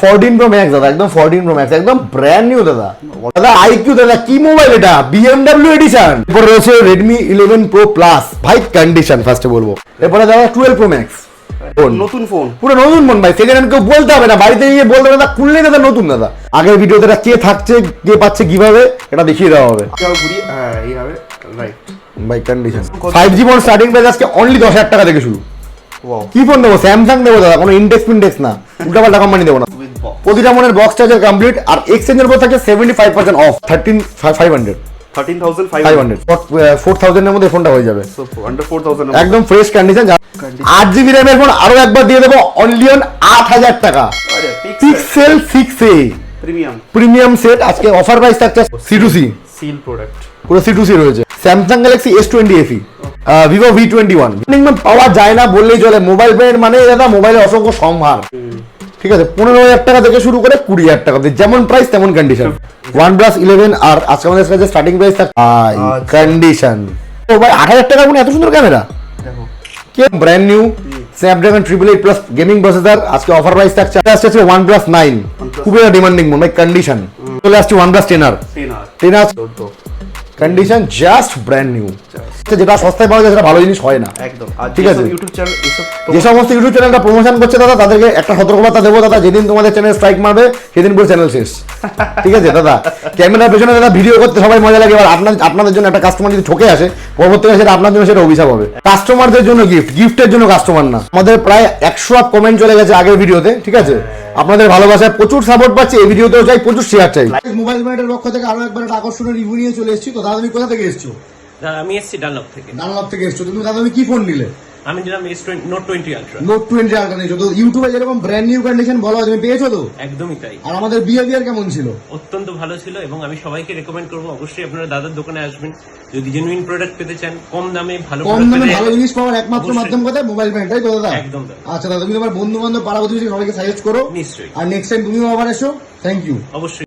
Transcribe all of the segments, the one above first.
14 Pro Max দাদা, একদম 14 Pro Max, একদম ব্র্যান্ড নিউ দাদা। দাদা আইকিউ দাদা, কি মোবাইল এটা? BMW edition. এরপর রয়েছে Redmi 11 Pro Plus, ভাই কন্ডিশন ফার্স্টে বলবো। এরপরে দাদা 12 Pro Max, নতুন ফোন, পুরো নতুন ফোন ভাই, সেকেন্ড হ্যান্ড কেউ বলতে হবে না, বাড়িতে গিয়ে বলতে হবে না, খুললেই দাদা নতুন দাদা। আগের ভিডিওতে এটা কে থাকছে, কে পাচ্ছে, কিভাবে এটা দেখিয়ে দেওয়া হবে। হ্যাঁ এইভাবে রাইট ভাই condition. 5G phone starting price আজকে অনলি 10,000 টাকা থেকে শুরু। ওয়াও, কি ফোন দেবো? স্যামসাং দেবো দাদা, কোনো ইন্ডেক্স ফিন্ডেক্স না, উল্টাপাল্টা কোম্পানি দেবো না। উইথ বক্স প্রতিটা ফোনের বক্স চার্জার কমপ্লিট, আর এক্সচেঞ্জের উপর থাকে 75% অফ, 13,500 13,500 4,000 এর মধ্যে ফোনটা হয়ে যাবে, সো আন্ডার 4,000 একদম ফ্রেশ কন্ডিশন। 8GB র্যামের ফোন আরো একবার দিয়ে দেবো অনলি অন 8,000 টাকা। আরে পিক্সেল 6a প্রিমিয়াম সেট আজকে অফার প্রাইস থাকছে C2C, সিল প্রোডাক্ট, পুরো C2C রয়েছে। Samsung Galaxy S20 FE, Vivo V21 পাওয়া যায় না বললেই চলে। মোবাইল ব্র্যান্ড মানে দাদা মোবাইলের অসংখ্য সম্ভার, ঠিক আছে। 15,000 টাকা থেকে শুরু করে 20,000 টাকা, যেমন প্রাইস তেমন কন্ডিশন। OnePlus 11 আর আজকে আমাদের কাছে স্টার্টিং প্রাইস থাকে কন্ডিশন। ও ভাই 8,000 টাকা মানে এত সুন্দর ক্যামেরা, দেখো কে brand new Snapdragon 888 plus gaming processor, আজকে অফার প্রাইস থাকছে OnePlus 9, খুবই ডিমান্ডিং মনে হয় কন্ডিশন। চলে আসছে OnePlus 10R condition, just brand new. যেটা সস্তায় পাওয়া যায় সেটা ভালো জিনিস হয় না, একদম। আর ঠিক আছে, ইউটিউব চ্যানেল যে সমস্ত ইউটিউব চ্যানেলটা প্রমোশন করছে দাদা, তাদেরকে একটা সতর্কবার্তা দেবো দাদা, যেদিন তোমাদের চ্যানেল স্ট্রাইক মারবে সেদিন পুরো চ্যানেল শেষ, ঠিক আছে দাদা। ক্যামেরার পেছনে দাদা ভিডিও করতে সবাই মজা লাগে, এবার আপনাদের জন্য একটা কাস্টমার যদি ঠকে আসে, পরবর্তীকালে সেটা আপনার জন্য সেটা অভিশাপ হবে। কাস্টমারদের জন্য গিফটের জন্য কাস্টমার না। আমাদের প্রায় 100 আপ কমেন্ট চলে গেছে আগের ভিডিওতে, ঠিক আছে। আপনাদের ভালোবাসায় প্রচুর সাপোর্ট পাচ্ছি, এই ভিডিওতেও চাই প্রচুর শেয়ার চাই। মোবাইল ব্র্যান্ডের পক্ষ থেকে আরো একবার একটা আকর্ষণীয় রিভিউ নিয়ে চলে এসেছি। তো দাদা তুমি কোথা থেকে এসেছো? আমি এসেছি ডানলপ থেকে। ডানলপ থেকে এসেছো তুমি দাদা, তুমি কি ফোন নিলে? আমি নিলাম নোট 20 আলট্রা। নোট 20 আলট্রা নিয়েছো তো, ইউটিউবে যেরকম ব্র্যান্ড নিউ কন্ডিশন বলো তুমি পেয়েছো তো? একদমই তাই। আর আমাদের বিহেভিয়ার কেমন ছিল? অত্যন্ত ভালো ছিল, এবং আমি সবাইকে রেকমেন্ড করবো অবশ্যই আপনারা দাদার দোকানে আসবেন যদি জেনুইন প্রোডাক্ট পেতে চান, কম দামে ভালো জিনিস পাওয়ার একমাত্র মাধ্যম কোথায়? মোবাইল ব্র্যান্ড, তাই তো দাদা? একদম দাদা। আচ্ছা দাদা, তুমি তোমার বন্ধু বান্ধব পাড়া প্রতিবেশী সবাইকে সাজেস্ট করো নিশ্চয়ই, আর নেক্সট টাইম তুমিও আবার এসো। Thank you. অবশ্যই।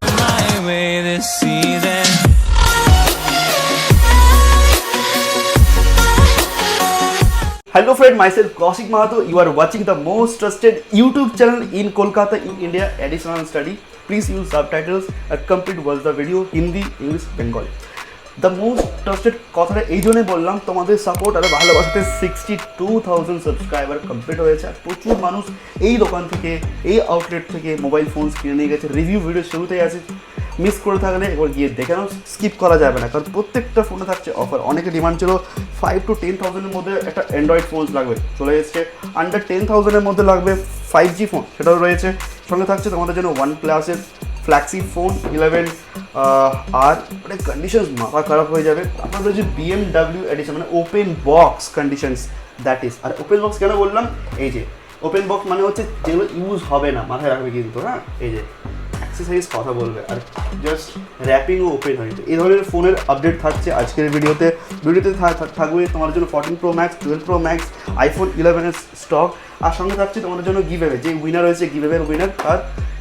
Hello friend, myself Kaushik Mahato. You are watching the most trusted YouTube channel in Kolkata in India, Additional Study. Please use subtitles and complete watch the video Hindi, English, Bengali. The most trusted কথাটা এই জন্যই বললাম, তোমাদের support আর ভালোবাসাতে 62,000 subscriber complete হয়েছে। আর প্রচুর মানুষ এই দোকান থেকে, এই আউটলেট থেকে মোবাইল ফোন কিনে নিয়ে গেছে। রিভিউ ভিডিও শুরুতেই আছে, মিস করে থাকলে একবার গিয়ে দেখে নাও, স্কিপ করা যাবে না, কারণ প্রত্যেকটা ফোনে থাকছে অফার। অনেকে ডিমান্ড ছিল 5 to 10,000 এর মধ্যে একটা অ্যান্ড্রয়েড ফোন লাগবে, চলে এসছে। আন্ডার 10,000 এর মধ্যে লাগবে 5G ফোন, সেটাও রয়েছে। সঙ্গে থাকছে তোমাদের জন্য OnePlus-এর ফ্ল্যাগশিপ ফোন 11 আর মানে কন্ডিশনস মাথা খারাপ হয়ে যাবে। আপনার রয়েছে BMW এডিশন, মানে open box conditions, that is. আর ওপেন বক্স কেন বললাম? এই যে ওপেন বক্স মানে হচ্ছে যেগুলো ইউজ হবে না, মাথায় রাখবে কিন্তু, হ্যাঁ। এই যে অ্যাক্সেসরিজ কথা বলবে, আর জাস্ট র্যাপিংও ওপেন হয়ে যাবে। এই ধরনের ফোনের আপডেট থাকছে আজকের ভিডিওতে থাকবে তোমার জন্য 14 Pro Max, 12 Pro Max, iPhone 11 stock. আর সঙ্গে থাকছে তোমাদের জন্য গিভঅ্যাওয়ে, যে উইনার হয়েছে গিভঅ্যাওয়ের উইনার আর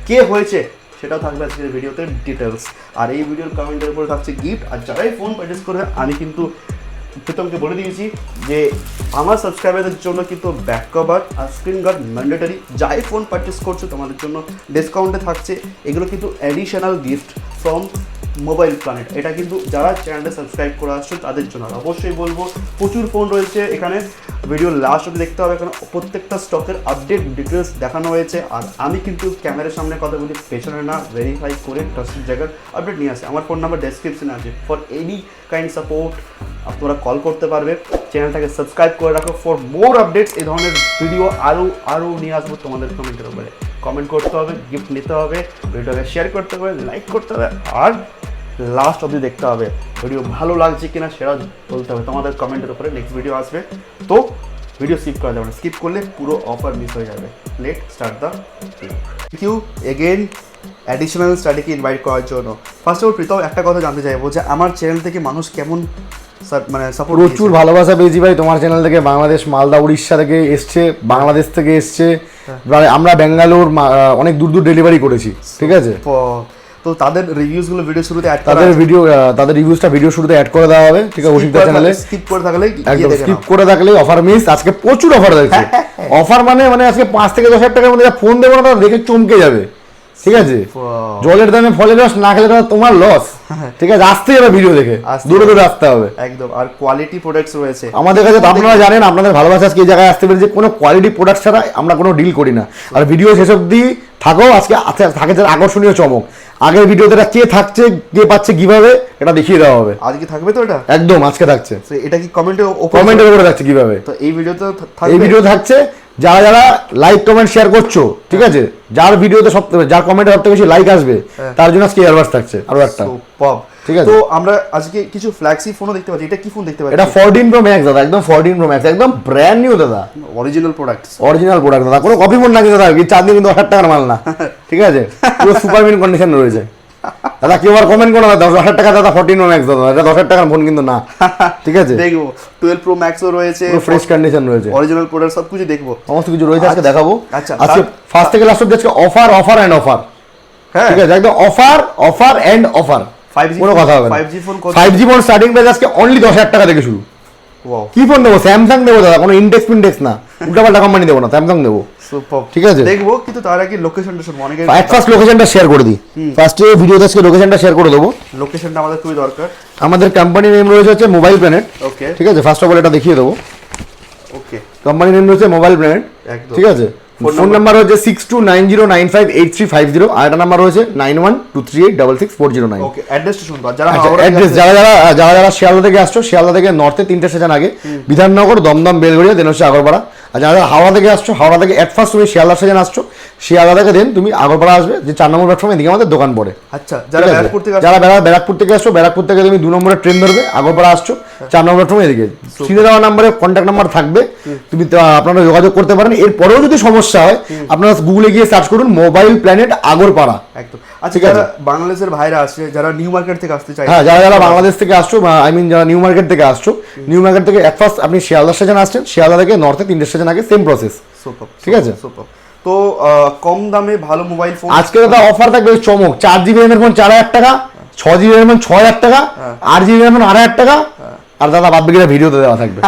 কে হয়েছে সেটাও থাকবে আজকের ভিডিওতে ডিটেলস। আর এই ভিডিওর কমেন্টের উপরে থাকছে গিফট। আর যারাই ফোন পারচেস করবে, আমি কিন্তু প্রথমকে বলে দিয়েছি যে আমার সাবস্ক্রাইবারদের জন্য কিন্তু ব্যাক কভার আর স্ক্রিন গার্ড ম্যান্ডেটারি। যাই ফোন পারচেস করছো তোমাদের জন্য ডিসকাউন্টে থাকছে। এগুলো কিন্তু additional gift from mobile planet. এটা কিন্তু যারা চ্যানেলটা সাবস্ক্রাইব করে আসছো তাদের জন্য। আর অবশ্যই বলবো প্রচুর ফোন রয়েছে এখানে, ভিডিও লাস্ট অবধি দেখতে হবে, কারণ প্রত্যেকটা স্টকের আপডেট ডিটেলস দেখানো হয়েছে। আর আমি কিন্তু ক্যামেরার সামনে কথা বলি, পেছনে না, ভেরিফাই করে ট্রাস্টেড জায়গার আপডেট নিয়ে আসে। আমার ফোন নাম্বার ডেসক্রিপশনে আছে, ফর এনি কাইন্ড সাপোর্ট আপনারা কল করতে পারবে। চ্যানেলটাকে সাবস্ক্রাইব করে রাখো ফর মোর আপডেটস। এই ধরনের ভিডিও আরও নিয়ে আসবো তোমাদের কমেন্টের উপরে। কমেন্ট করতে হবে, গিফট নিতে হবে, ভিডিওটাকে শেয়ার করতে হবে, লাইক করতে হবে, আর লাস্ট অবধি দেখতে হবে ভিডিও ভালো লাগছে কিনা সেটা বলতে হবে তোমাদের কমেন্টের উপরে। নেক্সট ভিডিও আসবে, তো ভিডিও স্কিপ করা যাবে না, স্কিপ করলে পুরো অফার মিস হয়ে যাবে। Let start the video. Thank you again additional স্টাডিকে ইনভাইট করার জন্য। ফার্স্ট অফ অল প্রীতম একটা কথা জানতে চাইবো যে আমার চ্যানেল থেকে মানুষ কেমন মানে সাপোর্ট? প্রচুর ভালোবাসা পেয়েছি ভাই তোমার চ্যানেল থেকে। বাংলাদেশ, মালদা, উড়িষ্যা থেকে এসছে, বাংলাদেশ থেকে এসছে, আমরা ব্যাঙ্গালোর, অনেক দূর দূর ডেলিভারি করেছি, ঠিক আছে। তো তাদের রিভিউসগুলো ভিডিও শুরুতে অ্যাড তাদের রিভিউসটা ভিডিও শুরুতে অ্যাড করে দেওয়া হবে, ঠিক আছে। ওশিকদা চ্যানেলে স্কিপ করে থাকলে একদম স্কিপ করে থাকলে অফার মিস। আজকে প্রচুর অফার রয়েছে। অফার মানে আজকে 5 থেকে 10,000 টাকার মধ্যে ফোন দেবো না, তারা দেখে চমকে যাবে। ঠিক আছে, Wow. জলের দামে ফলের রস না খেলে দাদা তোমার লস। ঠিক আছে, আসতেই হবে ভিডিও দেখে, আসতে দূরে হবে। দূরে আসতে হবে। একদম, আর কোয়ালিটি প্রোডাক্টস রয়েছে আমাদের কাছে তো আপনারা জানেন, আপনাদের ভালোবাসা আজকে এই জায়গায় আসতে পেরেছে, কোনো কোয়ালিটি প্রোডাক্ট ছাড়া আমরা কোনো ডিল করি না। আর ভিডিও শেষ অবধি থাকো, আজকে থাকে যার আকর্ষণীয় চমক। আগের ভিডিওতে এটা কে থাকছে, কে পাচ্ছে কিভাবে, এটা দেখিয়ে দেওয়া হবে। আজকে থাকবে তো এটা? একদম আজকে থাকছে, So, এটা কি কমেন্টে কমেন্টের উপরে থাকছে কিভাবে। তো এই ভিডিওতে এই থাকবে? ভিডিও থাকছে, যারা যারা লাইক কমেন্ট শেয়ার করছো, ঠিক আছে, যার ভিডিওতে যার কমেন্টে সবথেকে বেশি লাইক আসবে, তার জন্য আজকে ইয়ারবাডস থাকছে আরো একটা। Superb. ঠিক আছে। তো আমরা আজকে কিছু ফ্ল্যাগশিপ ফোনও দেখতে পাচ্ছি। এটা কি ফোন দেখতে পাচ্ছি? এটা 14 Pro Max দাদা, একদম 14 Pro Max, একদম ব্র্যান্ড নিউ দাদা, অরিজিনাল প্রোডাক্টস। অরিজিনাল প্রোডাক্ট দাদা, কোনো কপি ফোন না কিন্তু দাদা, চার দিন কিন্তু 1000 টাকার মাল না, ঠিক আছে, পুরো সুপার মিন কন্ডিশন রয়েছে দাদা। কেউ আর কমেন্ট করো না 10,000 টাকা দাদা 14 Pro Max দাদা, এটা 10,000 টাকার ফোন কিন্তু না, ঠিক আছে, দেখবো 12 Pro Max ও রয়েছে, পুরো ফ্রেশ কন্ডিশন রয়েছে, অরিজিনাল প্রোডাক্ট সবকিছু দেখবো। সমস্ত কিছু রয়েছে, আজকে দেখাবো। আচ্ছা, আজকে ফার্স্ট থেকে লাস্ট অবধি আজকে অফার অফার এন্ড অফার, হ্যাঁ, ঠিক আছে, একদম offer offer and offer, 5G কোনো কথা হবে না। 5G ফোন কত? 5G ফোন স্টার্টিং প্রাইস আজকে অনলি 10,000 টাকা থেকে শুরু। ওয়াও, কি ফোন দেবো? স্যামসাং দেবো দাদা, কোনো ইন্ডেক্স ফিন্ডেক্স না, উল্টাপাল্টা কোম্পানি দেবো না, স্যামসাং দেবো। সুপার, ঠিক আছে। দেখবো, কিন্তু তার আগে লোকেশনটা শুনবো। অনেকে ফার্স্ট লোকেশনটা শেয়ার করে দিই, ফার্স্টে ভিডিওতে আজকে লোকেশনটা শেয়ার করে দেবো। লোকেশনটা আমাদের খুবই দরকার। আমাদের কোম্পানির নেম রয়েছে হচ্ছে মোবাইল প্ল্যানেট, ওকে ঠিক আছে, ফার্স্ট অফ অল এটা দেখিয়ে দেবো। ওকে, কোম্পানির নেম রয়েছে মোবাইল প্ল্যানেট, একদম ঠিক আছে। ফোন নাম্বার হচ্ছে 6290958350, আর একটা নাম্বার রয়েছে 9123866409। ওকে, অ্যাড্রেসটা শুনবো। আর যারা আচ্ছা, হাওড়া থেকে অ্যাড্রেস, আসছে- যারা যারা শিয়ালদা থেকে আসছো, শিয়ালদা থেকে নর্থে 3টে স্টেশন আগে বিধাননগর, দমদম, বেলগড়িয়া, দেন হচ্ছে আগরপাড়া। আর যারা হাওড়া থেকে আসছো, হাওড়া থেকে এট ফার্স্ট তুমি শিয়ালদা স্টেশন আসছো, শিয়ালদা থেকে দেন তুমি আগরপাড়া আসবে, যে 4 নম্বর প্ল্যাটফর্মে এদিকে আমাদের দোকান পড়ে। আচ্ছা, যারা ঠিক আছে? ব্যারাকপুর থেকে আসছে- যারা ব্যারাকপুর থেকে আসছো, ব্যারাকপুর থেকে তুমি 2 নম্বরের ট্রেন ধরবে, আগরপাড়া আসছো, 4 নম্বর প্ল্যাটফর্মে এদিকে স্ক্রিনে দেওয়া নাম্বারে কন্ট্যাক্ট নাম্বার থাকবে, তুমি আপনারা যোগাযোগ করতে পারেন। এরপরেও যদি সমস্যা হয়, আপনারা গুগলে গিয়ে সার্চ করুন মোবাইল প্ল্যানেট আগরপাড়া। একদম। আচ্ছা, ঠিক আছে। যারা বাংলাদেশের ভাইরা আসছে, যারা নিউ মার্কেট থেকে আসতে চায়, হ্যাঁ, যারা যারা বাংলাদেশ থেকে আসছো, আই মিন যারা নিউ মার্কেট থেকে আসছো, নিউ মার্কেট থেকে এট ফার্স্ট আপনি শিয়ালদা স্টেশন আসছেন, শিয়ালদা থেকে নর্থে 3টে স্টেশন আগে, সেম প্রসেস, সুপার, ঠিক আছে। সুপার। তো কম দামে ভালো মোবাইল ফোন আজকে দাদা অফার থাকবে চমক, 4GB RAM এর ফোন 4,000 টাকা, 6GB RAM এর ফোন 6,000 টাকা, 8GB RAM এর ফোন 8,000 টাকা, আর দাদা বাদ বাকিটা ভিডিওতে দেওয়া থাকবে।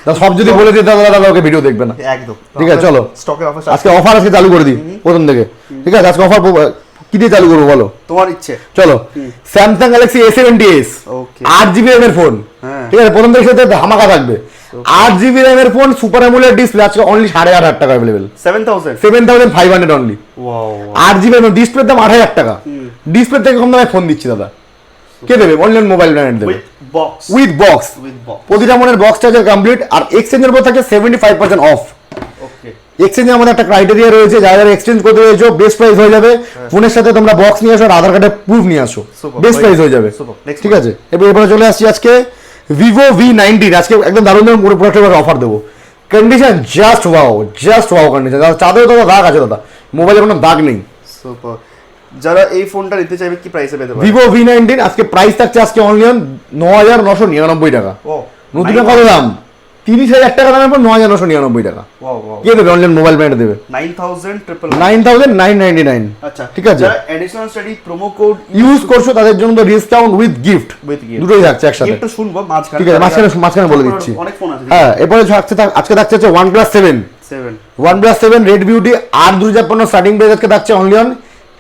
দাদা সব যদি বলে দিতে দাদা ওকে ভিডিও দেখবে না। একদম, ঠিক আছে, চলো স্টকের অফার আজকে অফার আজকে চালু করে দিই প্রথম থেকে, ঠিক আছে। আজকে অফার কি দিয়ে চালু করবো বলো? তোমার ইচ্ছে। চলো, স্যামসাং গ্যালাক্সি A70s, ওকে, 8GB RAM এর ফোন, হ্যাঁ। ঠিক আছে, প্রথম থেকে সাথে ধামাকা থাকবে। 8GB RAM এর ফোন, সুপার অ্যামোলেড ডিসপ্লে, আজকে অনলি 8,500 টাকা अवेलेबल, 7000। 7,500 অনলি। ওয়াও, 8GB ডিসপ্লের দাম 8,000 টাকা, ডিসপ্লে থেকে কম দামে ফোন দিচ্ছি দাদা। কে দেবে? অনলাইন মোবাইল ব্র্যান্ড দেবে, with box, with box, with box. প্রতিটা ফোনের বক্স চার্জার কমপ্লিট, আর এক্সচেঞ্জের উপর থাকে 75% অফ। ওকে, এক্সচেঞ্জে আমাদের একটা ক্রাইটেরিয়া রয়েছে, যারা যারা এক্সচেঞ্জ করতে রয়েছে বেস্ট প্রাইস হয়ে যাবে। ফোনের সাথে তোমরা বক্স নিয়ে আসো আর আধার কার্ডের প্রুফ নিয়ে আসো, Super, বেস্ট প্রাইস হয়ে যাবে, super, next ঠিক আছে। এরপরে চলে আসছি আজকে ভিভো V19, আজকে একদম দারুণ দারুণ পুরো প্রোডাক্টের অফার দেবো। কন্ডিশন জাস্ট ওয়াও কন্ডিশন, চাঁদেও দাদা দাগ আছে দাদা, মোবাইলে কোনো দাগ নেই। সুপার। যারা এই ফোনটা নিতে চাইবে কি প্রাইসে পেতে পারে? ভিভো V19 আজকে প্রাইস থাকছে আজকে অনলি 9,999 টাকা। ও, নতুন কত দাম? 30,000 টাকা দামের পর 9,999 টাকা। ওয়াও ওয়াও, কে দেবে? অনলাইন মোবাইল ব্র্যান্ড দেবে 9,999। 9,999। আচ্ছা, ঠিক আছে। যারা additional study promo code use করছো তাদের জন্য discount with gift, with gift, দুটোই থাকছে একসাথে। একটু শুনবো মাঝখানে। ঠিক আছে, মাঝখানে বলে দিচ্ছি। অনেক ফোন আছে। হ্যাঁ, এরপরে আজকে থাকছে হচ্ছে OnePlus 7, 7 OnePlus 7 রেড বিউটি, আর 2015 স্টার্টিং প্রাইস আজকে থাকছে অনলি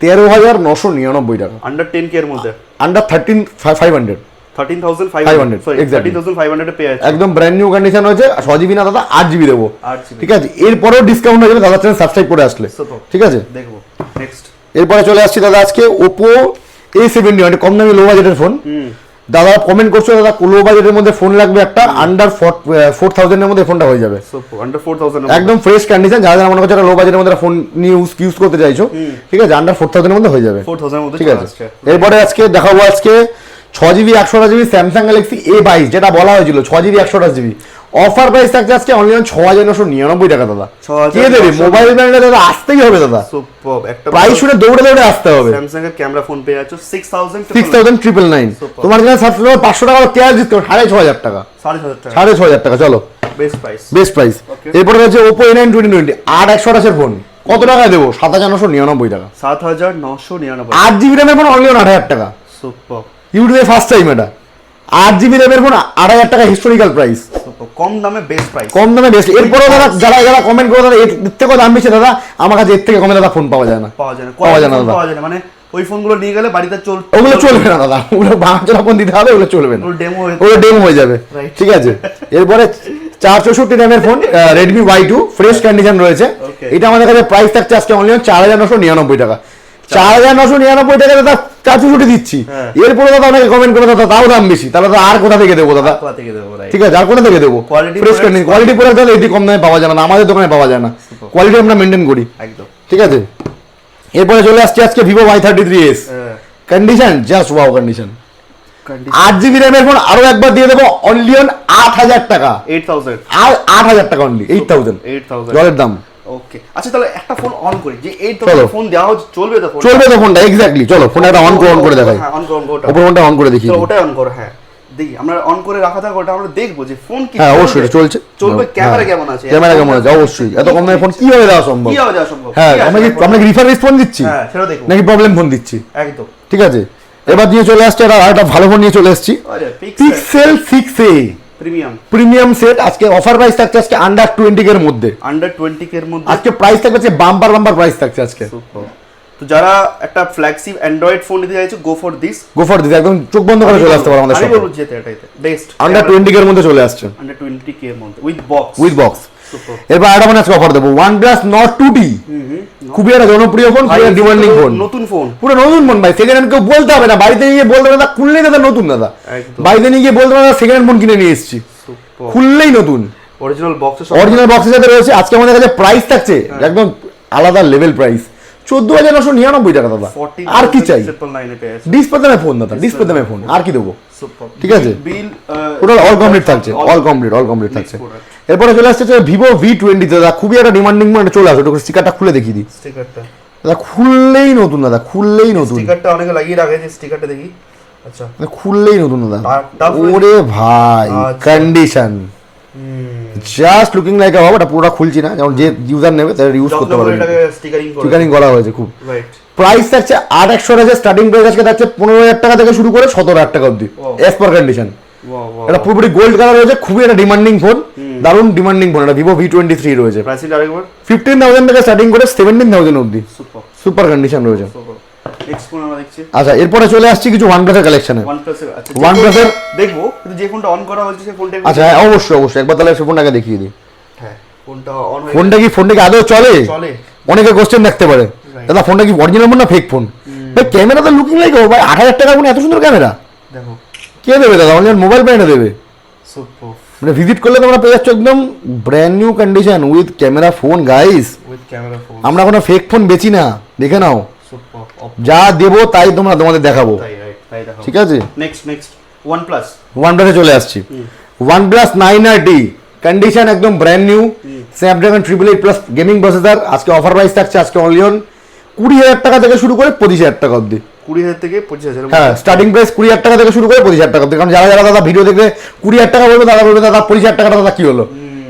13,999 টাকা, আন্ডার 10k এর মধ্যে, আন্ডার 13,500, 13,500, সরি, exactly. 13,500 এ পেয়ে যাচ্ছে। একদম ব্র্যান্ড নিউ কন্ডিশন হয়েছে। 6GB না দাদা, 8GB দেবো, 8GB। ঠিক আছে। এরপরেও ডিসকাউন্ট হয়ে যাবে দাদা চ্যানেল সাবস্ক্রাইব করে আসলে, Super. ঠিক আছে। দেখবো নেক্সট। এরপরে চলে আসছি দাদা আজকে Oppo A70, মানে কম দামি লো বাজেটের ফোন। দাদা কমেন্ট করছো দাদা লো বাজেটের মধ্যে ফোন লাগবে একটা, আন্ডার 4,000 এর মধ্যে ফোনটা হয়ে যাবে, সুপার, আন্ডার 4000 একদম ফ্রেশ কন্ডিশন। যারা যারা মনে করছে লো বাজেটের মধ্যে ফোন নিয়ে ইউজ করতে চাইছো, ঠিক আছে, আন্ডার 4,000 এর মধ্যে হয়ে যাবে, 4000 এর মধ্যে ঠিক চলে আছে। আসছে। এরপরে আজকে দেখাবো আজকে 6GB 128GB Samsung Galaxy A22, যেটা বলা হয়েছিল 6GB 128GB, অফার প্রাইস থাকছে আজকে অনলি 6,999 টাকা দাদা। 6,999 কে দেবে? মোবাইল ব্র্যান্ডে দাদা আসতেই হবে দাদা, সুপার, একটা প্রাইস শুনে দৌড়ে দৌড়ে আসতে হবে। স্যামসাং এর ক্যামেরা ফোন পেয়ে যাচ্ছ 6,999, 6,999। Super. তোমার জন্য সাবস্ক্রাইবার 500 টাকা ক্যাশ দিতে হবে, 6,500 টাকা, 6,500 টাকা 6,500 টাকা। চলো, best price. Best price. Okay. এরপরে হচ্ছে Oppo A9 2020, 8/128 এর ফোন, কত টাকায় দেবো? 7,999 টাকা। 7,999, 8GB RAM এর ফোন অনলি 8,000 টাকা, সুপার, ইউটিউবে ফার্স্ট টাইম এটা। 8GB RAM এর ফোন 8,000 টাকা, হিস্টোরিক্যাল প্রাইস। সুপার। কম দামে বেস্ট প্রাইস। কম দামে বেশি। এরপরেও দাদা যারা কমেন্ট করে দাদা এর থেকেও দাম বেশি দাদা, আমার কাছে এর থেকে কমে দাদা ফোন পাওয়া যায় না, পাওয়া যায় না, পাওয়া যায় না দাদা। পাওয়া যায় না, মানে ওই ফোনগুলো নিয়ে গেলে বাড়িতে ওগুলো চলবে না দাদা, ওগুলো ভাঙচোরা ফোন দিতে হবে, ওগুলো চলবে না, ওগুলো ডেমো হয়ে যাবে। Right. ঠিক আছে, এরপরে 464 র্যামের phone Redmi Y2 fresh condition রয়েছে। Okay. এটা আমাদের কাছে প্রাইস থাকছে আজকে অনলি 4999 টাকা। 4999 টাকা দাদা 464 দিচ্ছি। হ্যাঁ। এরপরে দাদা অনেকে কমেন্ট করে দাদা তাও দাম বেশি, তাহলে তো আর কোথা থেকে দেবো দাদা? কোথা থেকে দেবো, right? ঠিক আছে, আর কোথা থেকে দেবো? Quality fresh product- condition quality product দাদা এটি কম দামে পাওয়া যায় না, আমাদের দোকানে পাওয়া যায় না, কোয়ালিটি আমরা মেনটেন করি। একদম। ঠিক আছে, এরপরে চলে আসছে আজকে Vivo Y33s condition just wow condition. 8GB র্যামের ফোন আরো একবার দিয়ে দেবো অনলি 8000 টাকা। 8000 আর 8000 টাকা অনলি, 8000 জলের দাম। ওকে, আচ্ছা তাহলে একটা ফোন অন করি, যে এই তো চলো। ফোন দেওয়া হচ্ছে, চলবে তো ফোন? চলবে তো ফোনটা, এক্স্যাক্টলি। চলো ফোনটা একটা অন করে দেখাই, হ্যাঁ, অন করো ওটা। ওপর ফোনটা অন করে দেখি। চলো ওটাই অন করো, হ্যাঁ দেখি, আমরা অন করে রাখা থাকো, ওটা আমরা দেখবো যে ফোন কি হ্যাঁ চলবে। অবশ্যই চলছে, চলবে। ক্যামেরা হ্যাঁ। কেমন আছে? ক্যামেরা কেমন আছে? অবশ্যই এত কম দামে ফোন কিভাবে দেওয়া সম্ভব? কিভাবে দেওয়া সম্ভব? হ্যাঁ, কি আছে আমরা কি রিফার ফোন দিচ্ছি হ্যাঁ, সেটা দেখো। নাকি প্রবলেম ফোন দিচ্ছি? একদম। ঠিক আছে, এবার দিয়ে চলে আসছে আর একটা ভালো ফোন নিয়ে চলে এসেছি, আরে পিক্সেল 6a প্রিমিয়াম সেট। আজকে অফার প্রাইস থাকছে আজকে আন্ডার 20 এর মধ্যে, আন্ডার 20 এর মধ্যে আজকে প্রাইস থাকছে বাম্পার প্রাইস থাকছে আজকে। Super. তো যারা একটা ফ্ল্যাগশিপ অ্যান্ড্রয়েড ফোন নিতে চাইছো, গো ফর দিস। একদম চোখ বন্ধ করে চলে আসতে পারো আমাদের আমি শপে। বলবো যেতে এটাইতে বেস্ট। আন্ডার 20 এর মধ্যে চলে আসছে, আন্ডার 20k এর মধ্যে উইথ বক্স। বক্স। Super. এরপর আরেকটা ফোন আজকে অফার দেবো, OnePlus Nord 2T। খুবই একটা জনপ্রিয় ফোন, খুবই ডিমান্ডিং ফোন, নতুন ফোন, পুরো নতুন ফোন ভাই। সেকেন্ড হ্যান্ড কেউ বলতে হবে না, বাড়িতে নিয়ে বলতে হবে না, খুললেই দাদা নতুন দাদা। একদম। বাড়িতে নিয়ে গিয়ে বলতে হবে না সেকেন্ড হ্যান্ড ফোন কিনে নিয়ে এসেছি, Super. খুললেই নতুন। অরিজিনাল বক্সের অরিজিনাল বক্সের সাথে রয়েছে। আজকে আমাদের কাছে প্রাইস থাকছে একদম আলাদা লেভেল প্রাইস, 14,999 টাকা দাদা। আর কি চাই? 999 এ পেয়েছে। ডিসপ্লে দামে ফোন দাদা, ডিসপ্লে দামে ফোন, আর কি দেবো? Super. ঠিক আছে, বিল টোটাল অল কমপ্লিট থাকছে, অল কমপ্লিট থাকছে। এরপরে চলে আসছে ভিভো V20 দাদা, খুবই একটা ডিমান্ডিং ফোন। চলে আসো, একটু স্টিকারটা খুলে দেখিয়ে দিই স্টিকারটা। দাদা, খুললেই নতুন দাদা, খুললেই নতুন। স্টিকারটা অনেকে লাগিয়ে রাখে, যে স্টিকারটা দেখি। আচ্ছা, খুললেই নতুন দাদা। তারপরে- ওরে ভাই, আচ্ছা। কন্ডিশন জাস্ট লুকিং লাইক আ বাবা। এটা পুরোটা খুলছি না, যেমন যে ইউজার নেবে তারা ইউজ করতে পারবে। এটাকে স্টিকারিং করে। স্টিকারিং করা হয়েছে খুব। রাইট। প্রাইস থাকছে 8,100 স্টার্টিং প্রাইস আজকে থাকছে 15,000 টাকা থেকে শুরু করে 17,000 টাকা অবধি, Wow. এস পার কন্ডিশন। Wow wow. এটা পুরোপুরি গোল্ড কালার রয়েছে, খুবই একটা ডিমান্ডিং ফোন, দারুণ ডিমান্ডিং ফোন। এটা ভিভো V23 রয়েছে, প্রাইসিং আরেকবার। 15,000 টাকা স্টার্টিং করে 17,000 অবধি, সুপার সুপার কন্ডিশন রয়েছে। সুপার। নেক্সট ফোন আমরা দেখছি আচ্ছা, এরপরে চলে আসছি কিছু OnePlus এর কালেকশনে। OnePlus এর। আচ্ছা, OnePlus এর- দেখবো, কিন্তু যে ফোনটা অন করা হয়েছে সেই ফোনটা আচ্ছা হ্যাঁ, অবশ্যই একবার তাহলে ফোনটাকে দেখিয়ে দিই। হ্যাঁ, ফোনটা অন হয়ে ফোনটা কি আদৌ চলে? চলে। অনেকে কোশ্চেন রাখতে পারে, দাদা ফোনটা কি অরিজিনাল ফোন না ফেক ফোন? ভাই ক্যামেরা তো লুকিং লাইক ভাই, 8,000 টাকার ফোন এত সুন্দর ক্যামেরা দেখো। কে দেবে দাদা? অনলাইন মোবাইল ব্র্যান্ডে দেবে। সুপার। মানে ভিজিট করলে তোমরা পেয়ে যাচ্ছ একদম brand new condition with camera phone guys. With camera phone. আমরা কোনো ফেক ফোন বেচি না, দেখে নাও। সুপার। যা দেবো তাই তোমাদের দেখাবো। তাই রাইট, তাই দেখো। ঠিক আছে, নেক্সট OnePlus। OnePlus এ চলে আসছি। OnePlus 9RT কন্ডিশন একদম brand new, Snapdragon 888+ gaming processor. আজকে অফার প্রাইস থাকছে আজকে অনলি 20,000 টাকা থেকে শুরু করে 25,000 টাকা অবধি। 20,000 থেকে 25,000। হ্যাঁ, স্টার্টিং প্রাইস 20,000 টাকা থেকে শুরু করে 25,000 টাকা অবধি। কারণ যারা দাদা ভিডিও দেখবে 20,000 টাকা বলবে, দাদা বলবে দাদা 25,000 টাকাটা দাদা কি হলো?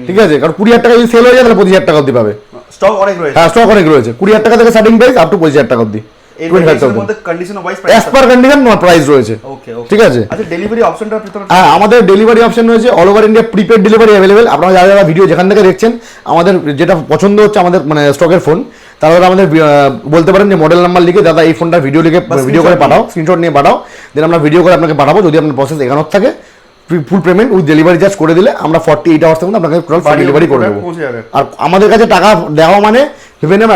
ঠিক আছে, কারণ 20,000 টাকা যদি সেল হয়ে যায় তাহলে 25,000 টাকা অবধি পাবে। স্টক অনেক রয়েছে। হ্যাঁ, স্টক অনেক রয়েছে। 20,000 টাকা থেকে স্টার্টিং প্রাইস আপ টু 25,000 টাকা অবধি, এর 25,000 মধ্যে condition wise as per condition price রয়েছে। ওকে ওকে। ঠিক আছে। আচ্ছা, ডেলিভারি অপশনটার ভিতরে হ্যাঁ, আমাদের ডেলিভারি অপশন রয়েছে all over India, prepaid delivery available. আপনারা যারা ভিডিও যেখান থেকে দেখছেন, আমাদের যেটা পছন্দ হচ্ছে আমাদের মানে স্টকের ফোন, তারা আমাদের বলতে পারেন যে মডেল নাম্বার লিখে দাদা এই ফোনটা ভিডিও করে পাঠাও, স্ক্রিনশট নিয়ে পাঠাও, দেন আমরা ভিডিও করে আপনাকে পাঠাবো। যদি আপনার প্রসেস এগানোর থাকে, full payment with delivery charge করে দিলে আমরা 48 আওয়ার্স মধ্যে আপনাকে টোটাল ফ্রি ডেলিভারি করে দেবো। পৌঁছে যাবে। আর আমাদের কাছে টাকা দেওয়া মানে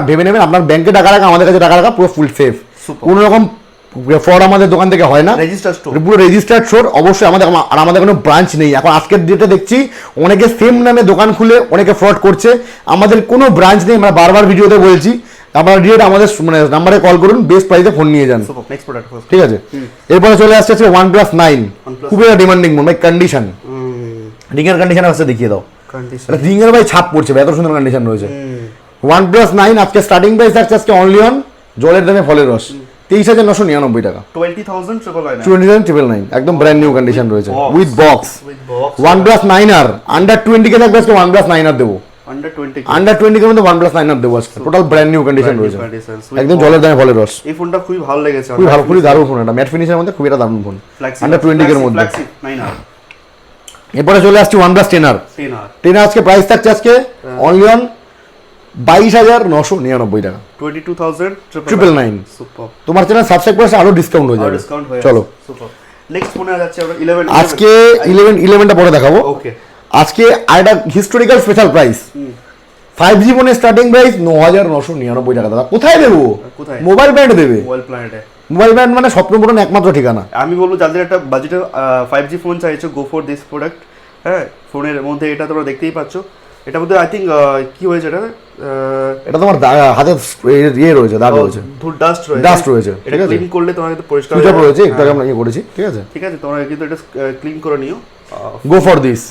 ভেবে নেবেন আপনার ব্যাংকে টাকা রাখা, আমাদের কাছে টাকা রাখা পুরো ফুল সেফ। কোনো রকম ফ্রড আমাদের দোকান থেকে হয় না, রেজিস্টার স্টোর, পুরো রেজিস্টার্ড স্টোর। অবশ্যই আমাদের কোনো ব্রাঞ্চ নেই। এখন আজকের ডেটে দেখছি অনেকে সেম নামে দোকান খুলে অনেকে ফ্রড করছে। আমাদের কোনো ব্রাঞ্চ নেই, আমরা বারবার ভিডিওতে বলছি। আপনারা ডিরেক্ট আমাদের মানে নাম্বারে কল করুন, বেস্ট প্রাইসে ফোন নিয়ে যান। Next product. ঠিক আছে, এরপরে চলে আসছে OnePlus 9, খুবই ডিমান্ডিং ফোন ভাই। কন্ডিশন রিংয়ের কন্ডিশন আসছে, দেখিয়ে দাও। কন্ডিশন রিংয়ের ভাই ছাপ পড়ছে, এত সুন্দর কন্ডিশন রয়েছে। OnePlus 9 আজকে স্টার্টিং প্রাইস থাকছে আজকে অনলি অন জলের দামে ফলের রস 23,999 টাকা, 20,999 একদম ব্র্যান্ড নিউ কন্ডিশন রয়েছে with box. OnePlus 9R under 20 কে থাকবে আজকে OnePlus 9R দেবো, আন্ডার 20 কে মধ্যে OnePlus 9R দেবো আজকে, টোটাল ব্র্যান্ড নিউ কন্ডিশন রয়েছে, একদম জলের দামে ফলের রস। এই ফোনটা খুবই ভালো লেগেছে, খুবই দারুণ ফোন, এটা ম্যাট ফিনিশের মধ্যে খুবই একটা দারুণ ফোন, আন্ডার 20 এর মধ্যে। এরপরে চলে আসছি OnePlus 10R। 10R 10R আজকে প্রাইস থাকছে আজকে অনলি অন 22,999 টাকা। 22,999 সুপার। তোমার চ্যানেল সাবস্ক্রাইব করে আরো ডিসকাউন্ট হয়ে যাবে। ডিসকাউন্ট হয়ে চলো সুপার। নেক্সট ফোনে যাচ্ছে আমরা 11। আজকে 11টা পরে দেখাবো। ওকে আজকে আরেকটা হিস্টোরিক্যাল স্পেশাল প্রাইস 5G ফোনের স্টার্টিং প্রাইস 9,999 টাকা। দাদা কোথায় দেবো? কোথায়? মোবাইল ব্র্যান্ড দেবে। মোবাইল প্ল্যানেটে মোবাইল ব্র্যান্ড মানে স্বপ্নপূরণ একমাত্র ঠিকানা। আমি বলবো যাদের একটা বাজেটে 5G ফোন চাইছো, গো ফর দিস প্রোডাক্ট। হ্যাঁ, ফোনের মধ্যে এটা তোমরা দেখতেই পাচ্ছ। এটার মধ্যে আই থিঙ্ক কি হয়েছে এটা তোমার হাতে ইয়ে রয়েছে, দাগ রয়েছে, ডাস্ট রয়েছে। ডাস্ট রয়েছে, এটা ক্লিন করলে তোমার কিন্তু পরিষ্কার সুইচ অফ রয়েছে, একটু আগে আমরা ইয়ে করেছি, ঠিক আছে? ঠিক আছে, তোমরা কিন্তু এটা ক্লিন করে নিও। Go for this